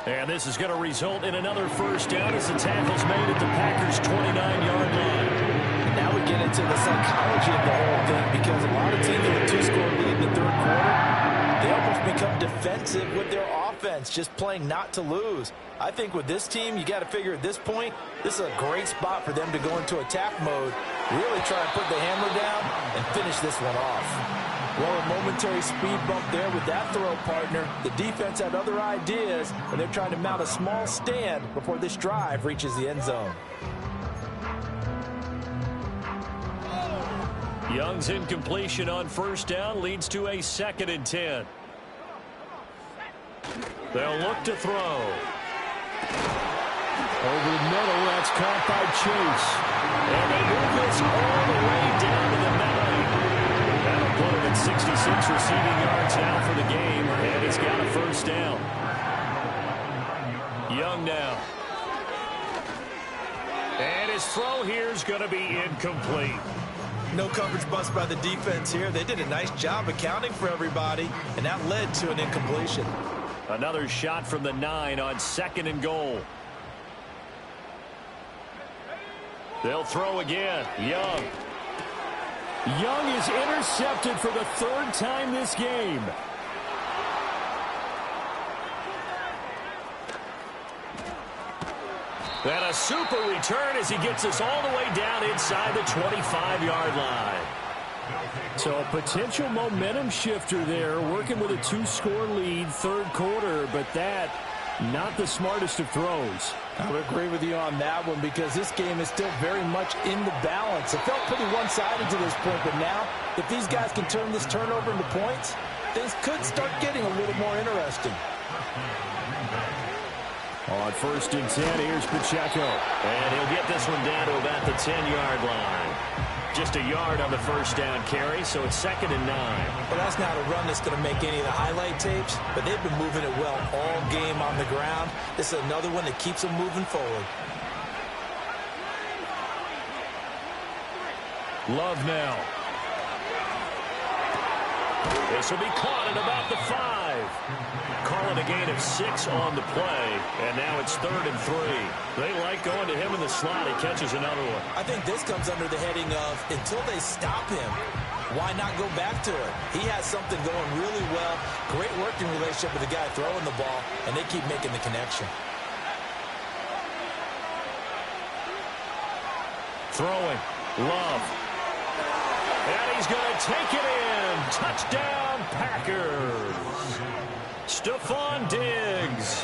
And this is going to result in another 1st down as the tackle's made at the Packers' 29-yard line. And now we get into the psychology of the whole thing, because a lot of teams with a 2-score lead in the 3rd quarter, they almost become defensive with their offense, just playing not to lose. I think with this team, you got to figure at this point, this is a great spot for them to go into attack mode, really try and put the hammer down and finish this one off. Well, a momentary speed bump there with that throw, partner. The defense had other ideas, and they're trying to mount a small stand before this drive reaches the end zone. Young's incompletion on 1st down leads to a 2nd and 10. They'll look to throw. Over the middle, that's caught by Chase. And they move this all the way down to the 9. That'll put him at 66 receiving yards now for the game, and he's got a 1st down. Young now. And his throw here is going to be incomplete. No coverage bust by the defense here. They did a nice job accounting for everybody, and that led to an incompletion. Another shot from the 9 on 2nd and goal. They'll throw again. Young. Young is intercepted for the 3rd time this game. And a super return as he gets us all the way down inside the 25-yard line. So a potential momentum shifter there, working with a 2-score lead, 3rd quarter, but that, not the smartest of throws. I would agree with you on that one, because this game is still very much in the balance. It felt pretty one-sided to this point, but now, if these guys can turn this turnover into points, things could start getting a little more interesting. On 1st and 10, here's Pacheco. And he'll get this one down to about the 10-yard line. Just a yard on the 1st down carry, so it's 2nd and 9. Well, that's not a run that's going to make any of the highlight tapes, but they've been moving it well all game on the ground. This is another one that keeps them moving forward. Love now. This will be caught at about the 5. Calling a gain of 6 on the play, and now it's 3rd and 3. They like going to him in the slot. He catches another one. I think this comes under the heading of, until they stop him, why not go back to it? He has something going really well. Great working relationship with the guy throwing the ball, and they keep making the connection. Throwing. Love. And he's going to take it in. Touchdown, Packers. Stephon Diggs.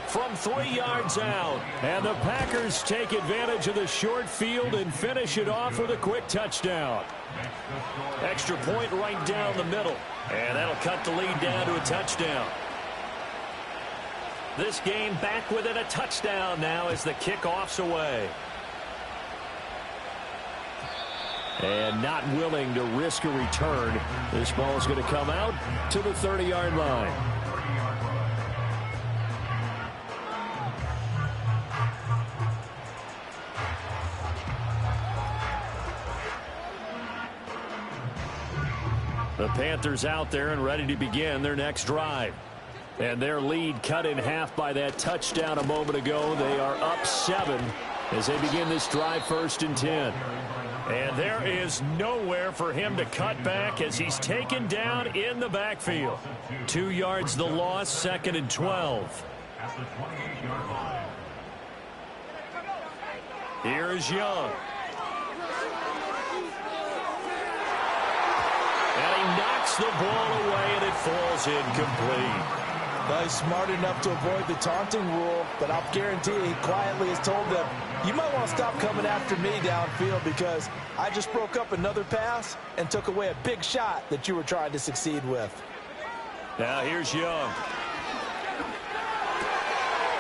from 3 yards out. And the Packers take advantage of the short field and finish it off with a quick touchdown. Extra point right down the middle. And that'll cut the lead down to a touchdown. This game back within a touchdown now as the kickoff's away. And not willing to risk a return. This ball is going to come out to the 30-yard line. The Panthers out there and ready to begin their next drive. And their lead cut in half by that touchdown a moment ago. They are up 7 as they begin this drive, 1st and 10. And there is nowhere for him to cut back as he's taken down in the backfield. 2 yards the loss, 2nd and 12. Here is Young. And he knocks the ball away, and it falls incomplete. Well, he's smart enough to avoid the taunting rule, but I'll guarantee he quietly has told them, you might want to stop coming after me downfield because I just broke up another pass and took away a big shot that you were trying to succeed with. Now here's Young.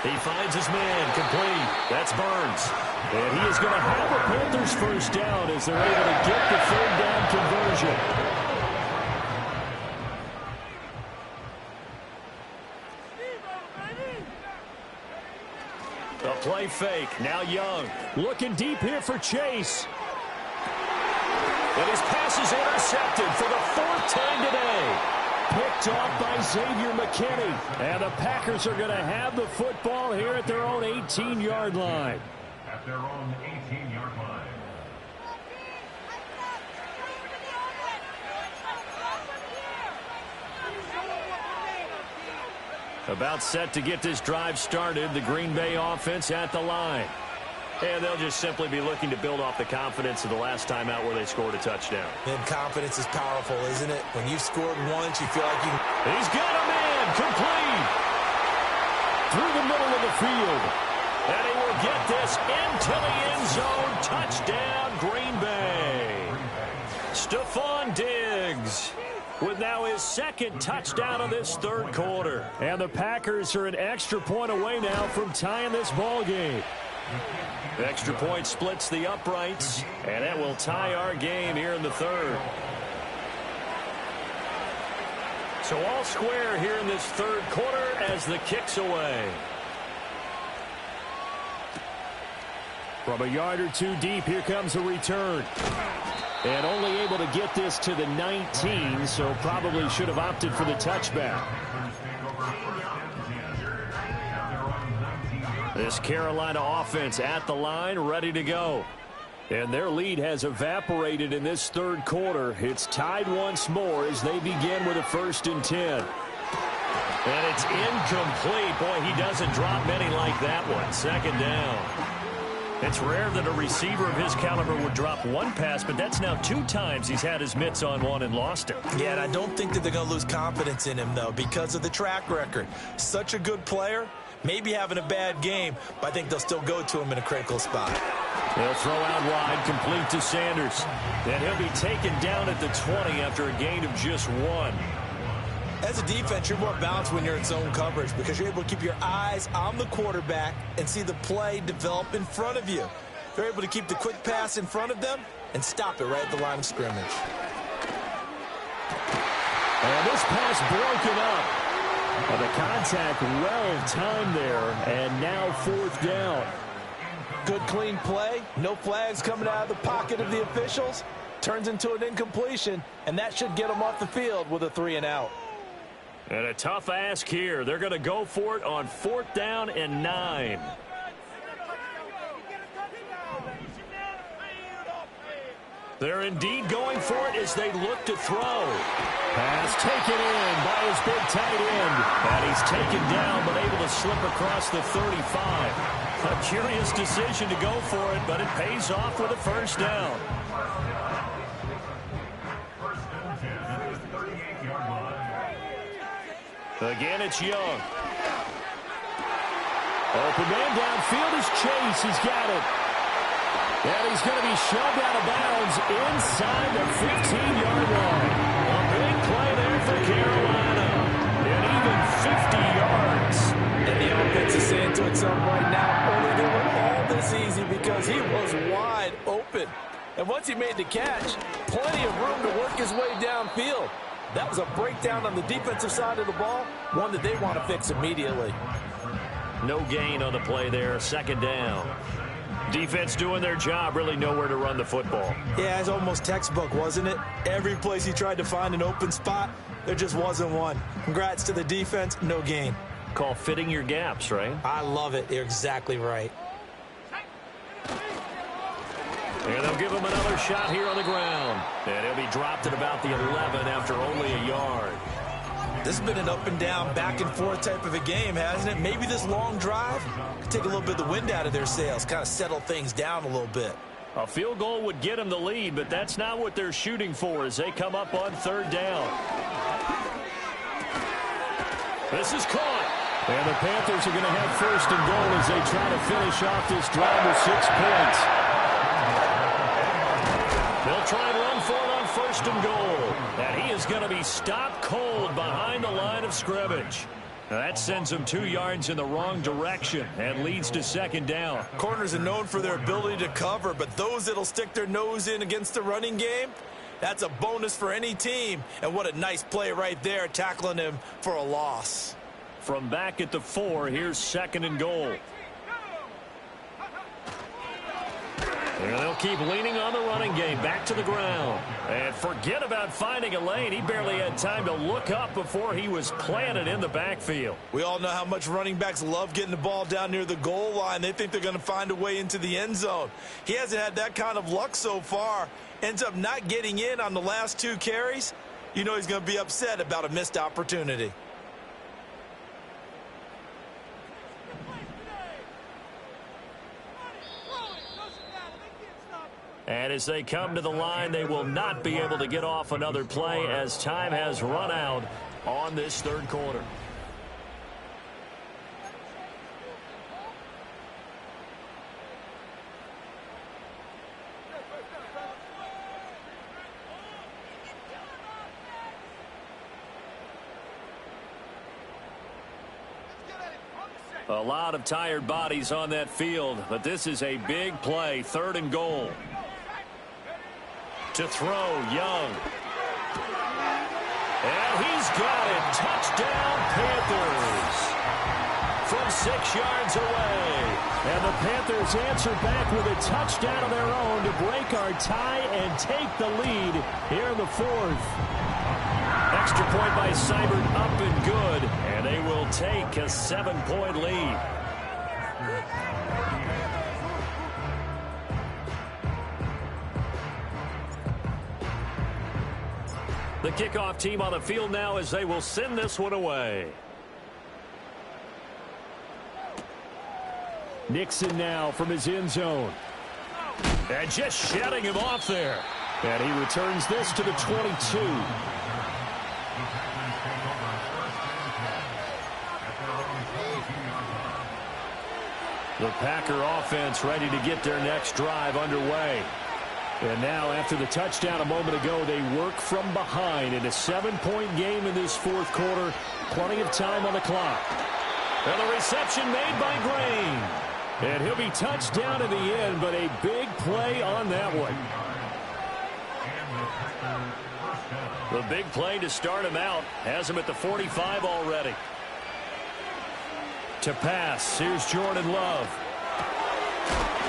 He finds his man, complete. That's Burns. And he is going to have a Panthers first down as they're able to get the 3rd down conversion. A play fake. Now Young looking deep here for Chase. And his pass is intercepted for the 4th time today. Picked off by Xavier McKinney. And the Packers are going to have the football here at their own 18-yard line. At their own 18-yard line. About set to get this drive started. The Green Bay offense at the line. And they'll just simply be looking to build off the confidence of the last time out where they scored a touchdown. And confidence is powerful, isn't it? When you've scored once, you feel like you can... He's got a man, complete. Through the middle of the field. And he will get this into the end zone. Touchdown, Green Bay. Stephon Diggs with now his 2nd touchdown of this 3rd quarter. And the Packers are an extra point away now from tying this ball game. Extra point splits the uprights, and that will tie our game here in the 3rd. So all square here in this 3rd quarter as the kick's away. From a yard or 2 deep, here comes a return. And only able to get this to the 19, so probably should have opted for the touchback. This Carolina offense at the line, ready to go. And their lead has evaporated in this 3rd quarter. It's tied once more as they begin with a 1st and 10. And it's incomplete. Boy, he doesn't drop many like that one. 2nd down. It's rare that a receiver of his caliber would drop one pass, but that's now 2 times he's had his mitts on one and lost it. Yeah, and I don't think that they're going to lose confidence in him, though, because of the track record. Such a good player, maybe having a bad game, but I think they'll still go to him in a critical spot. They'll throw out wide, complete to Sanders. And he'll be taken down at the 20 after a gain of just 1. As a defense, you're more balanced when you're in zone coverage because you're able to keep your eyes on the quarterback and see the play develop in front of you. They're able to keep the quick pass in front of them and stop it right at the line of scrimmage. And this pass broken up. And the contact well timed there, and now 4th down. Good clean play, no flags coming out of the pocket of the officials. Turns into an incompletion, and that should get them off the field with a 3 and out. And a tough ask here. They're going to go for it on 4th down and 9. They're indeed going for it as they look to throw. Pass taken in by his big tight end. And he's taken down but able to slip across the 35. A curious decision to go for it, but it pays off with a 1st down. Again, it's Young. Open man downfield is Chase. He's got it. And he's going to be shoved out of bounds inside the 15-yard line. A big play there for Carolina. And even 50 yards. And the offense is saying to itself right now, only they were all this easy because he was wide open. And once he made the catch, plenty of room to work his way downfield. That was a breakdown on the defensive side of the ball, one that they want to fix immediately. No gain on the play there, second down. Defense doing their job, really nowhere to run the football. Yeah, it's almost textbook, wasn't it? Every place he tried to find an open spot, there just wasn't one. Congrats to the defense, no gain. Call fitting your gaps, right? I love it. You're exactly right. And they'll give him another shot here on the ground. And he'll be dropped at about the 11 after only a yard. This has been an up and down, back and forth type of a game, hasn't it? Maybe this long drive could take a little bit of the wind out of their sails, kind of settle things down a little bit. A field goal would get them the lead, but that's not what they're shooting for as they come up on third down. This is caught. And the Panthers are going to have first and goal as they try to finish off this drive with 6 points. They'll try and run for it on first and goal. And he is going to be stopped cold behind the line of scrimmage. Now that sends them 2 yards in the wrong direction and leads to second down. Corners are known for their ability to cover, but those that'll stick their nose in against the running game, that's a bonus for any team. And what a nice play right there, tackling him for a loss. From back at the 4, here's second and goal. And they'll keep leaning on the running game. Back to the ground. And forget about finding a lane. He barely had time to look up before he was planted in the backfield. We all know how much running backs love getting the ball down near the goal line. They think they're going to find a way into the end zone. He hasn't had that kind of luck so far. Ends up not getting in on the last 2 carries. You know he's going to be upset about a missed opportunity. And as they come to the line, they will not be able to get off another play as time has run out on this third quarter. A lot of tired bodies on that field, but this is a big play, third and goal. To throw, Young. And he's got it. Touchdown, Panthers. From 6 yards away. And the Panthers answer back with a touchdown of their own to break our tie and take the lead here in the 4th. Extra point by Seibert, up and good. And they will take a 7-point lead. The kickoff team on the field now as they will send this one away. Nixon now from his end zone. And just shutting him off there. And he returns this to the 22. The Packer offense ready to get their next drive underway. And now, after the touchdown a moment ago, they work from behind in a 7-point game in this 4th quarter. Plenty of time on the clock. And the reception made by Green. And he'll be touched down in the end, but a big play on that one. The big play to start him out has him at the 45 already. To pass, here's Jordan Love.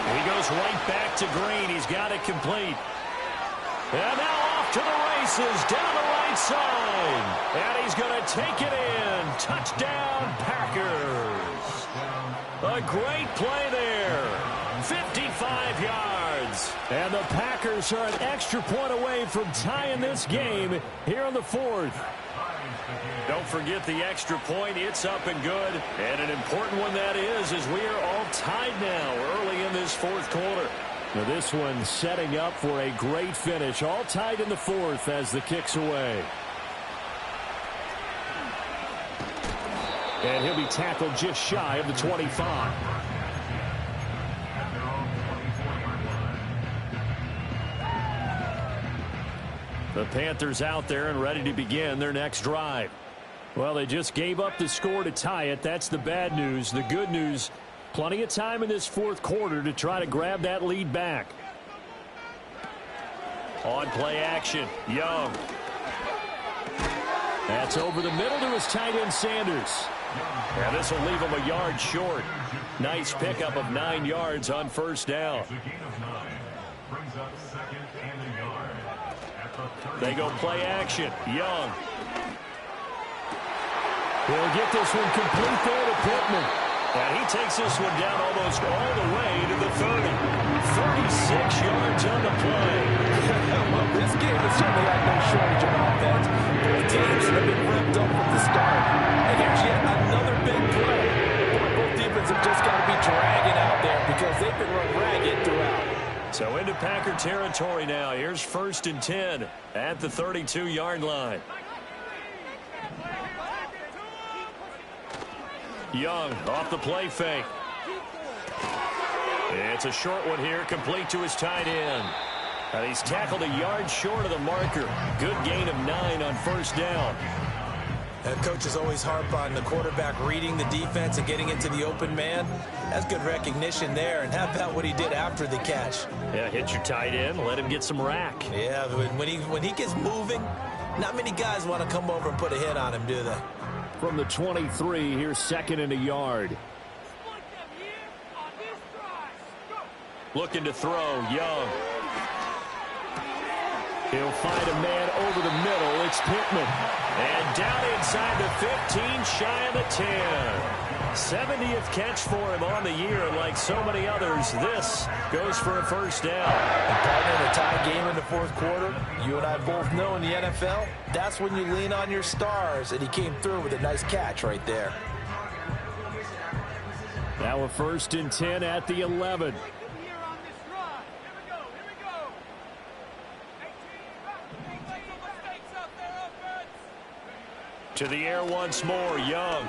He goes right back to Green. He's got it complete. And now off to the races down the right side. And he's going to take it in. Touchdown, Packers. A great play there. 55 yards. And the Packers are an extra point away from tying this game here in the 4th. Don't forget the extra point. It's up and good. And an important one that is, as we are all tied now early in this 4th quarter. Now this one setting up for a great finish. All tied in the 4th as the kick's away. And he'll be tackled just shy of the 25. The Panthers out there and ready to begin their next drive. Well, they just gave up the score to tie it. That's the bad news. The good news, plenty of time in this fourth quarter to try to grab that lead back. On play action, Young. That's over the middle to his tight end, Sanders. And this will leave him a yard short. Nice pickup of 9 yards on first down. They go play action. Young. He'll get this one complete there to Pittman. And he takes this one down almost all the way to the 30. 36 yards on the play. Well, this game has certainly had no shortage of offense. Both teams have been revved up from the start. And here's yet another big play. Both defenses have just got to be dragging out there because they've been run ragged throughout. So into Packer territory now. Here's 1st and 10 at the 32-yard line. Young off the play fake. It's a short one here, complete to his tight end. And he's tackled a yard short of the marker. Good gain of 9 on first down. Coaches always harp on the quarterback reading the defense and getting into the open man. That's good recognition there. And how about what he did after the catch? Yeah, hit your tight end, let him get some rack. Yeah, when he gets moving, not many guys want to come over and put a hit on him, do they? From the 23, here's 2nd and a yard. Looking to throw, Young. He'll find a man over the middle. It's Pittman. And down inside the 15, shy of the 10. 70th catch for him on the year, and like so many others, this goes for a first down. And partner, in a tie game in the fourth quarter, you and I both know in the NFL, that's when you lean on your stars, and he came through with a nice catch right there. Now a 1st and 10 at the 11. To the air once more, Young.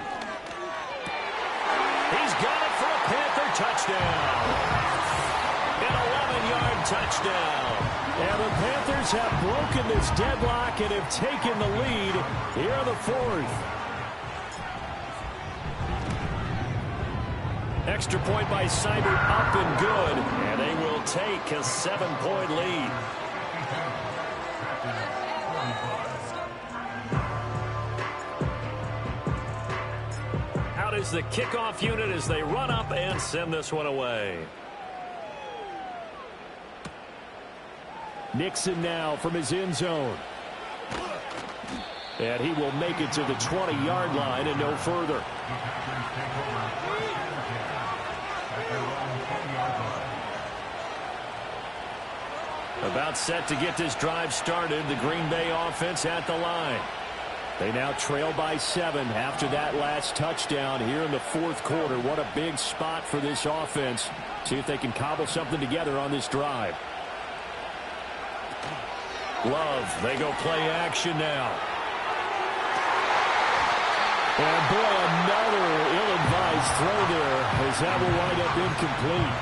He's got it for a Panther touchdown. An 11-yard touchdown. And the Panthers have broken this deadlock and have taken the lead here in the fourth. Extra point by Seibert up and good. And they will take a 7-point lead. Out is the kickoff unit as they run up and send this one away. Nixon now from his end zone. And he will make it to the 20-yard line and no further. About set to get this drive started. The Green Bay offense at the line. They now trail by 7 after that last touchdown here in the fourth quarter. What a big spot for this offense. See if they can cobble something together on this drive. Love, they go play action now. And boy, another ill-advised throw there as that will wind up incomplete.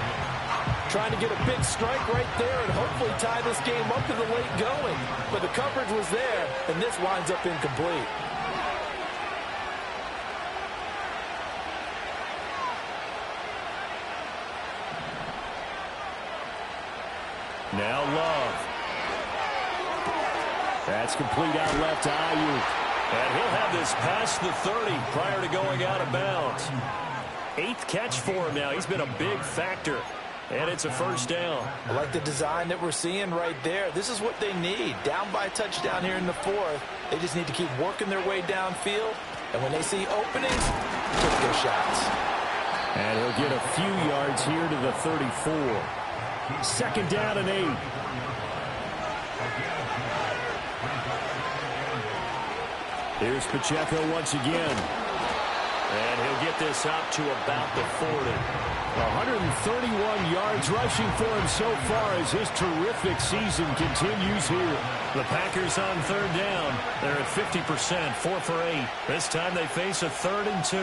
Trying to get a big strike right there and hopefully tie this game up to the late going. But the coverage was there, and this winds up incomplete. Now Love. That's complete out left to Ayuk. And he'll have this past the 30 prior to going out of bounds. 8th catch for him now. He's been a big factor. And it's a first down. I like the design that we're seeing right there. This is what they need. Down by a touchdown here in the fourth. They just need to keep working their way downfield. And when they see openings, take their shots. And he'll get a few yards here to the 34. 2nd down and 8. Here's Pacheco once again. And he'll get this up to about the 40. 131 yards rushing for him so far as his terrific season continues here. The Packers on third down. They're at 50%, 4 for 8. This time they face a 3rd and 2.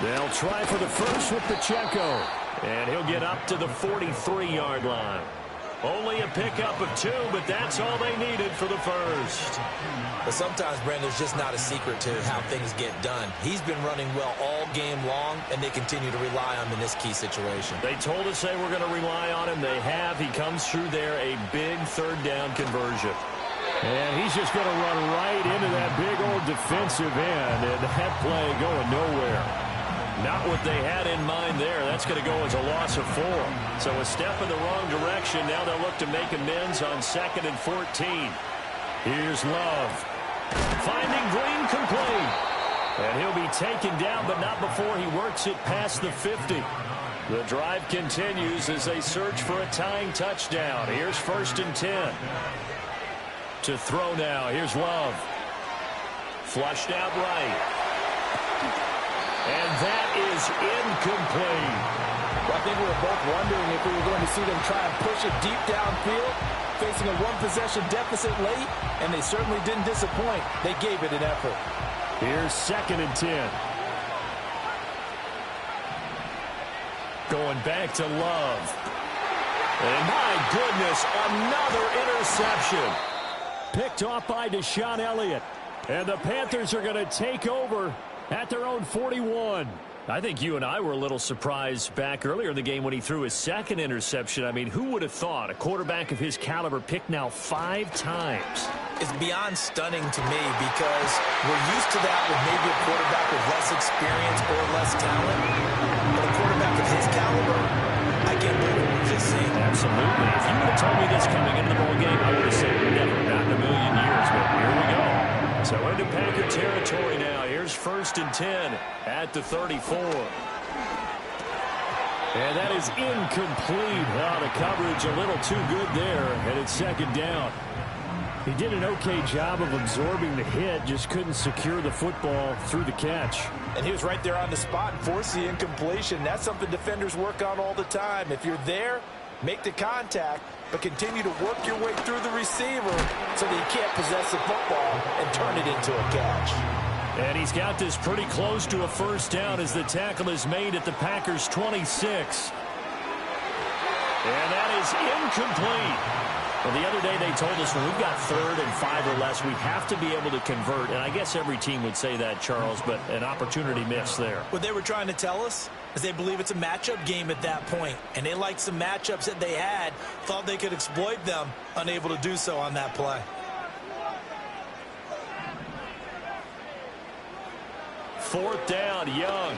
They'll try for the first with Pacheco. And he'll get up to the 43-yard line. Only a pickup of 2, but that's all they needed for the first. But sometimes, Brandon, there's just not a secret to how things get done. He's been running well all game long, and they continue to rely on him in this key situation. They told us they were going to rely on him. They have. He comes through there, a big third down conversion. And he's just going to run right into that big old defensive end, and that play going nowhere. Not what they had in mind there. That's going to go as a loss of 4. So a step in the wrong direction. Now they'll look to make amends on 2nd and 14. Here's Love. Finding Green complete. And he'll be taken down, but not before he works it past the 50. The drive continues as they search for a tying touchdown. Here's 1st and 10. To throw now. Here's Love. Flushed out right. And that is incomplete. Well, I think we were both wondering if we were going to see them try and push it deep downfield, facing a one-possession deficit late, and they certainly didn't disappoint. They gave it an effort. Here's 2nd and 10. Going back to Love. And my goodness, another interception. Picked off by Deshaun Elliott. And the Panthers are going to take over at their own 41. I think you and I were a little surprised back earlier in the game when he threw his 2nd interception. I mean, who would have thought a quarterback of his caliber picked now 5 times? It's beyond stunning to me because we're used to that with maybe a quarterback with less experience or less talent. But a quarterback of his caliber, I can't believe what we're just seeing. Absolutely. If you would have told me this coming into the ball game, I would have said never, not in a million years. But here we go. So into Packer territory now. Here's 1st and 10 at the 34. And that is incomplete. Oh, the coverage a little too good there. And it's 2nd down. He did an okay job of absorbing the hit, just couldn't secure the football through the catch. And he was right there on the spot and forced the incompletion. That's something defenders work on all the time. If you're there, make the contact, but continue to work your way through the receiver so that you can't possess the football and turn it into a catch. And he's got this pretty close to a 1st down as the tackle is made at the Packers' 26. And that is incomplete. Well, the other day they told us when we've got 3rd and 5 or less, we have to be able to convert. And I guess every team would say that, Charles, but an opportunity missed there. What they were trying to tell us is they believe it's a matchup game at that point. And they liked some matchups that they had, thought they could exploit them, unable to do so on that play. 4th down, Young.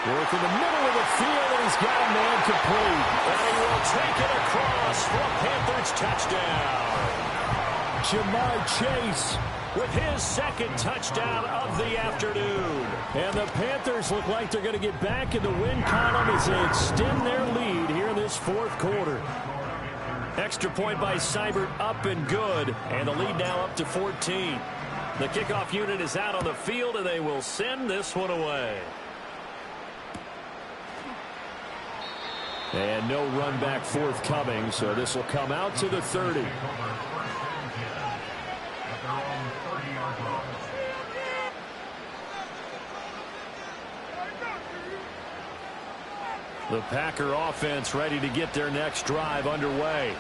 Work in the middle of the field, and he's got a man complete. And he will take it across for a Panthers touchdown. Jamar Chase with his 2nd touchdown of the afternoon. And the Panthers look like they're going to get back in the win column as they extend their lead here in this 4th quarter. Extra point by Seibert, up and good. And the lead now up to 14. The kickoff unit is out on the field, and they will send this one away. And no run back forthcoming, so this will come out to the 30. The Packer offense ready to get their next drive underway.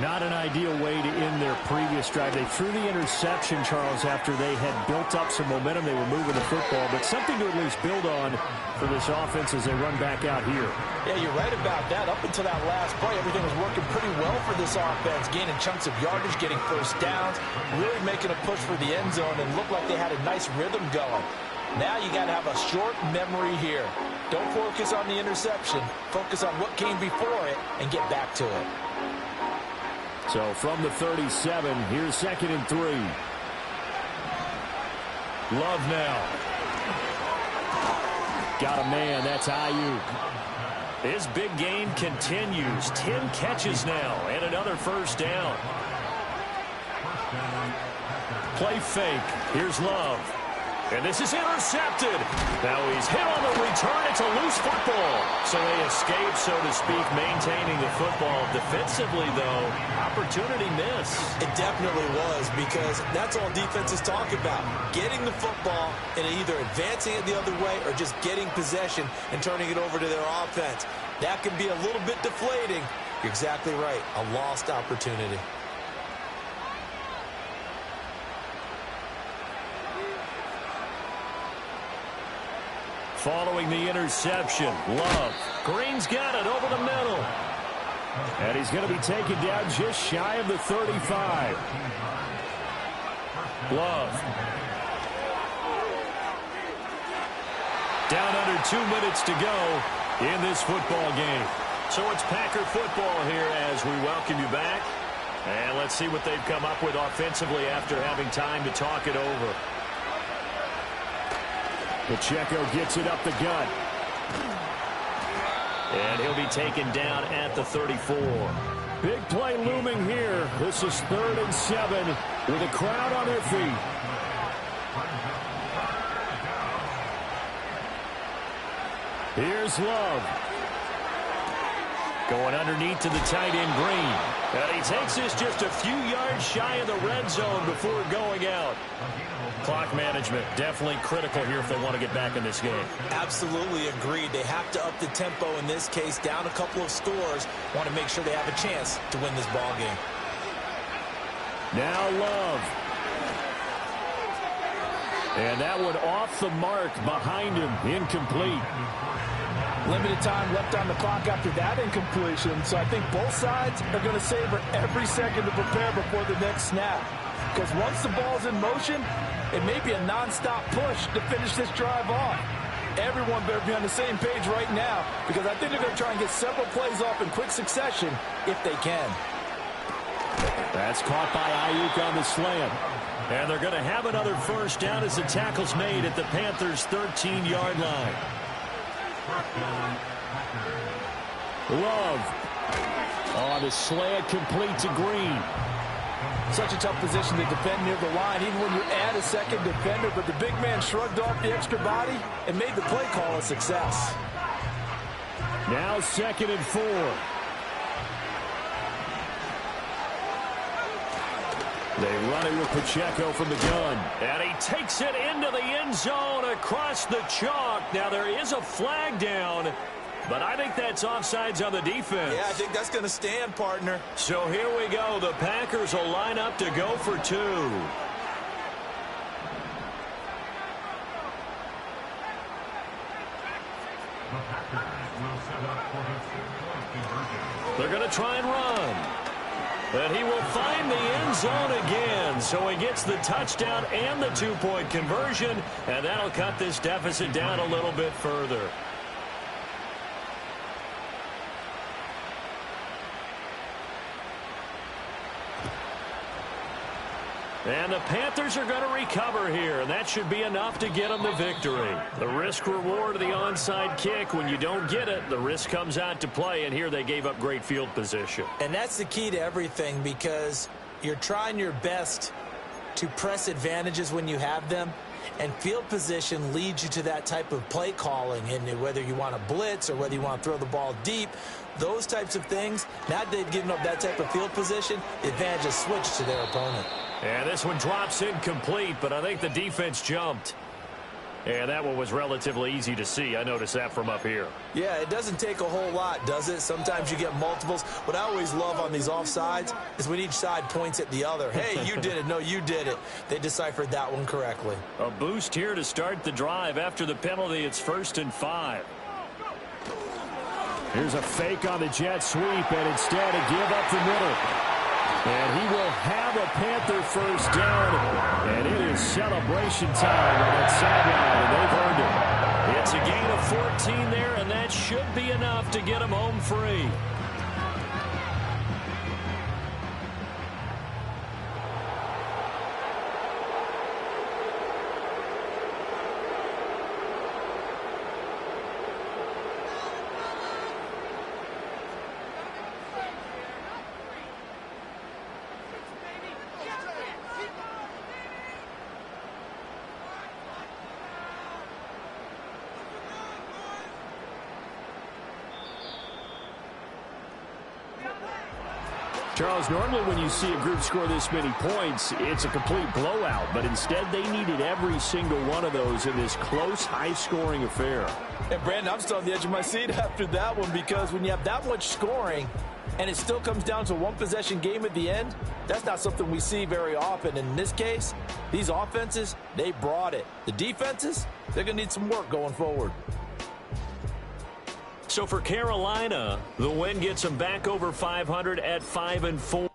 Not an ideal way to end their previous drive. They threw the interception, Charles, after they had built up some momentum. They were moving the football, but something to at least build on for this offense as they run back out here. Yeah, you're right about that. Up until that last play, everything was working pretty well for this offense, gaining chunks of yardage, getting 1st downs, really making a push for the end zone, and looked like they had a nice rhythm going. Now you got to have a short memory here. Don't focus on the interception. Focus on what came before it and get back to it. So from the 37, here's 2nd and 3. Love now. Got a man. That's Ayuk. His big game continues. 10 catches now and another 1st down. Play fake. Here's Love. And this is intercepted. Now he's hit on the return. It's a loose football. So they escape, so to speak, maintaining the football. Defensively, though, opportunity miss. It definitely was, because that's all defenses talk about. Getting the football and either advancing it the other way or just getting possession and turning it over to their offense. That can be a little bit deflating. You're exactly right. A lost opportunity. Following the interception, Love. Green's got it over the middle. And he's going to be taken down just shy of the 35. Love. Down under 2 minutes to go in this football game. So it's Packer football here as we welcome you back. And let's see what they've come up with offensively after having time to talk it over. Pacheco gets it up the gut. And he'll be taken down at the 34. Big play looming here. This is 3rd and 7 with a crowd on their feet. Here's Love. Going underneath to the tight end, Green. And he takes this just a few yards shy of the red zone before going out. Clock management definitely critical here if they want to get back in this game. Absolutely agreed. They have to up the tempo in this case, down a couple of scores. Want to make sure they have a chance to win this ball game. Now Love. And that one off the mark behind him. Incomplete. Limited time left on the clock after that incompletion, so I think both sides are going to savor every second to prepare before the next snap. Because once the ball's in motion, it may be a nonstop push to finish this drive off. Everyone better be on the same page right now, because I think they're going to try and get several plays off in quick succession if they can. That's caught by Ayuk on the slam. And they're going to have another first down as the tackle's made at the Panthers' 13-yard line. Love on the slant, complete to Green. Such a tough position to defend near the line, even when you add a second defender, but the big man shrugged off the extra body and made the play call a success. Now 2nd and 4. They run it with Pacheco from the gun. And he takes it into the end zone across the chalk. Now there is a flag down, but I think that's offsides on the defense. Yeah, I think that's going to stand, partner. So here we go. The Packers will line up to go for 2. They're going to try and run. And he will find the end zone again. So he gets the touchdown and the 2-point conversion. And that'll cut this deficit down a little bit further. And the Panthers are going to recover here, and that should be enough to get them the victory. The risk-reward of the onside kick, when you don't get it, the risk comes out to play, and here they gave up great field position. And that's the key to everything, because you're trying your best to press advantages when you have them, and field position leads you to that type of play calling, and whether you want to blitz or whether you want to throw the ball deep, those types of things, now that they've given up that type of field position, the advantage is switched to their opponent. And this one drops incomplete, but I think the defense jumped. And that one was relatively easy to see. I noticed that from up here. Yeah, it doesn't take a whole lot, does it? Sometimes you get multiples. What I always love on these offsides is when each side points at the other. Hey, you did it. No, you did it. They deciphered that one correctly. A boost here to start the drive. After the penalty, it's 1st and 5. Here's a fake on the jet sweep, and instead a give up the middle. And he will have a Panther first down. And it is celebration time on that sideline, and they've earned it. It's a gain of 14 there, and that should be enough to get them home free. Charles, normally when you see a group score this many points, it's a complete blowout. But instead, they needed every single one of those in this close, high-scoring affair. And, Brandon, I'm still on the edge of my seat after that one because when you have that much scoring and it still comes down to a one-possession game at the end, that's not something we see very often. And in this case, these offenses, they brought it. The defenses, they're going to need some work going forward. So for Carolina, the win gets them back over 500 at 5-4.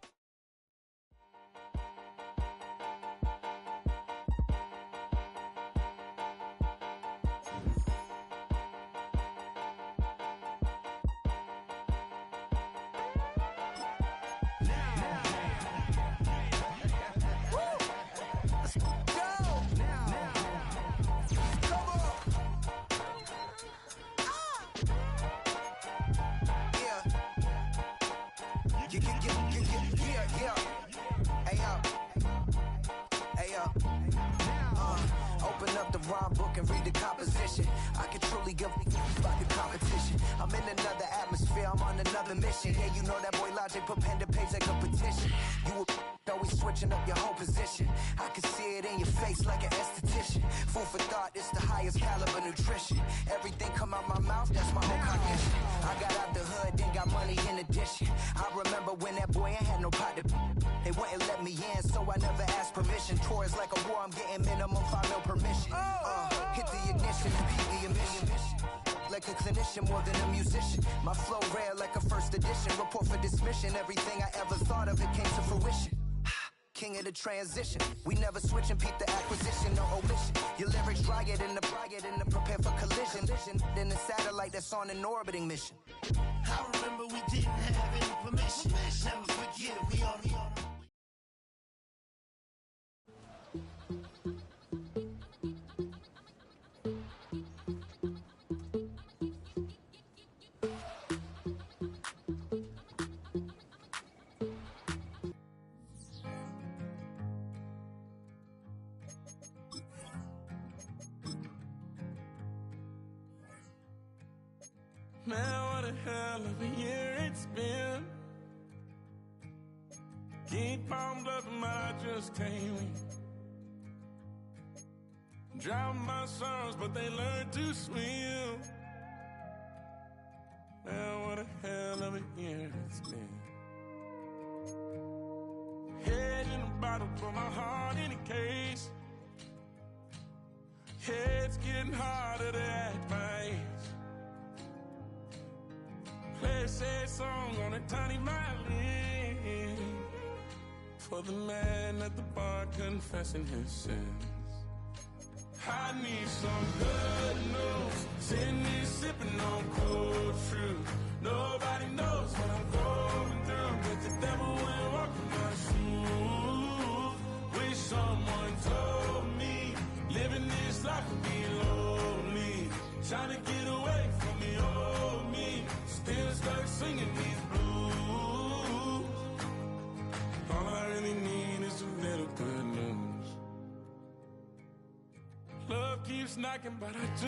Open up the rhyme book and read the composition. I can truly give about the competition. I'm in another atmosphere, I'm on another mission. Yeah, you know that boy Logic put pen to page like a petition. You always switching up your whole position. I can see it in your face like an esthetician. Food for thought, it's the highest caliber nutrition. Everything come out my mouth, that's my own cognition. I got out the hood, then got money in addition. I remember when that boy ain't had no pot to. They wouldn't let me in, so I never asked permission. Tours like a war, I'm getting minimum 5 mil permission. Hit the ignition, repeat the emission. Like a clinician more than a musician. My flow rare like a first edition. Report for dismission. Everything I ever thought of, it came to fruition. King of the transition. We never switch and peep the acquisition, no omission. Your lyrics dry it in the prepare for collision. Then the satellite that's on an orbiting mission. I remember we didn't have any permission. Never forget, we on the Man, what a hell of a year it's been. Keep on bluffing, but I just can't win. Drown my sorrows, but they learn to swim. Man, what a hell of a year it's been. Head in a bottle, put my heart in a case. Head's getting harder to act my age. Play a sad song on a tiny violin for the man at the bar confessing his sins. I need some good news. Sitting here sipping on cold fruit. Nobody knows what I'm going through, but the devil will walk in my shoes. Wish someone told me living this life would be lonely. Trying to get away from the old me. Still stuck singing these blues. All I really need is a little good news. Love keeps knocking, but I just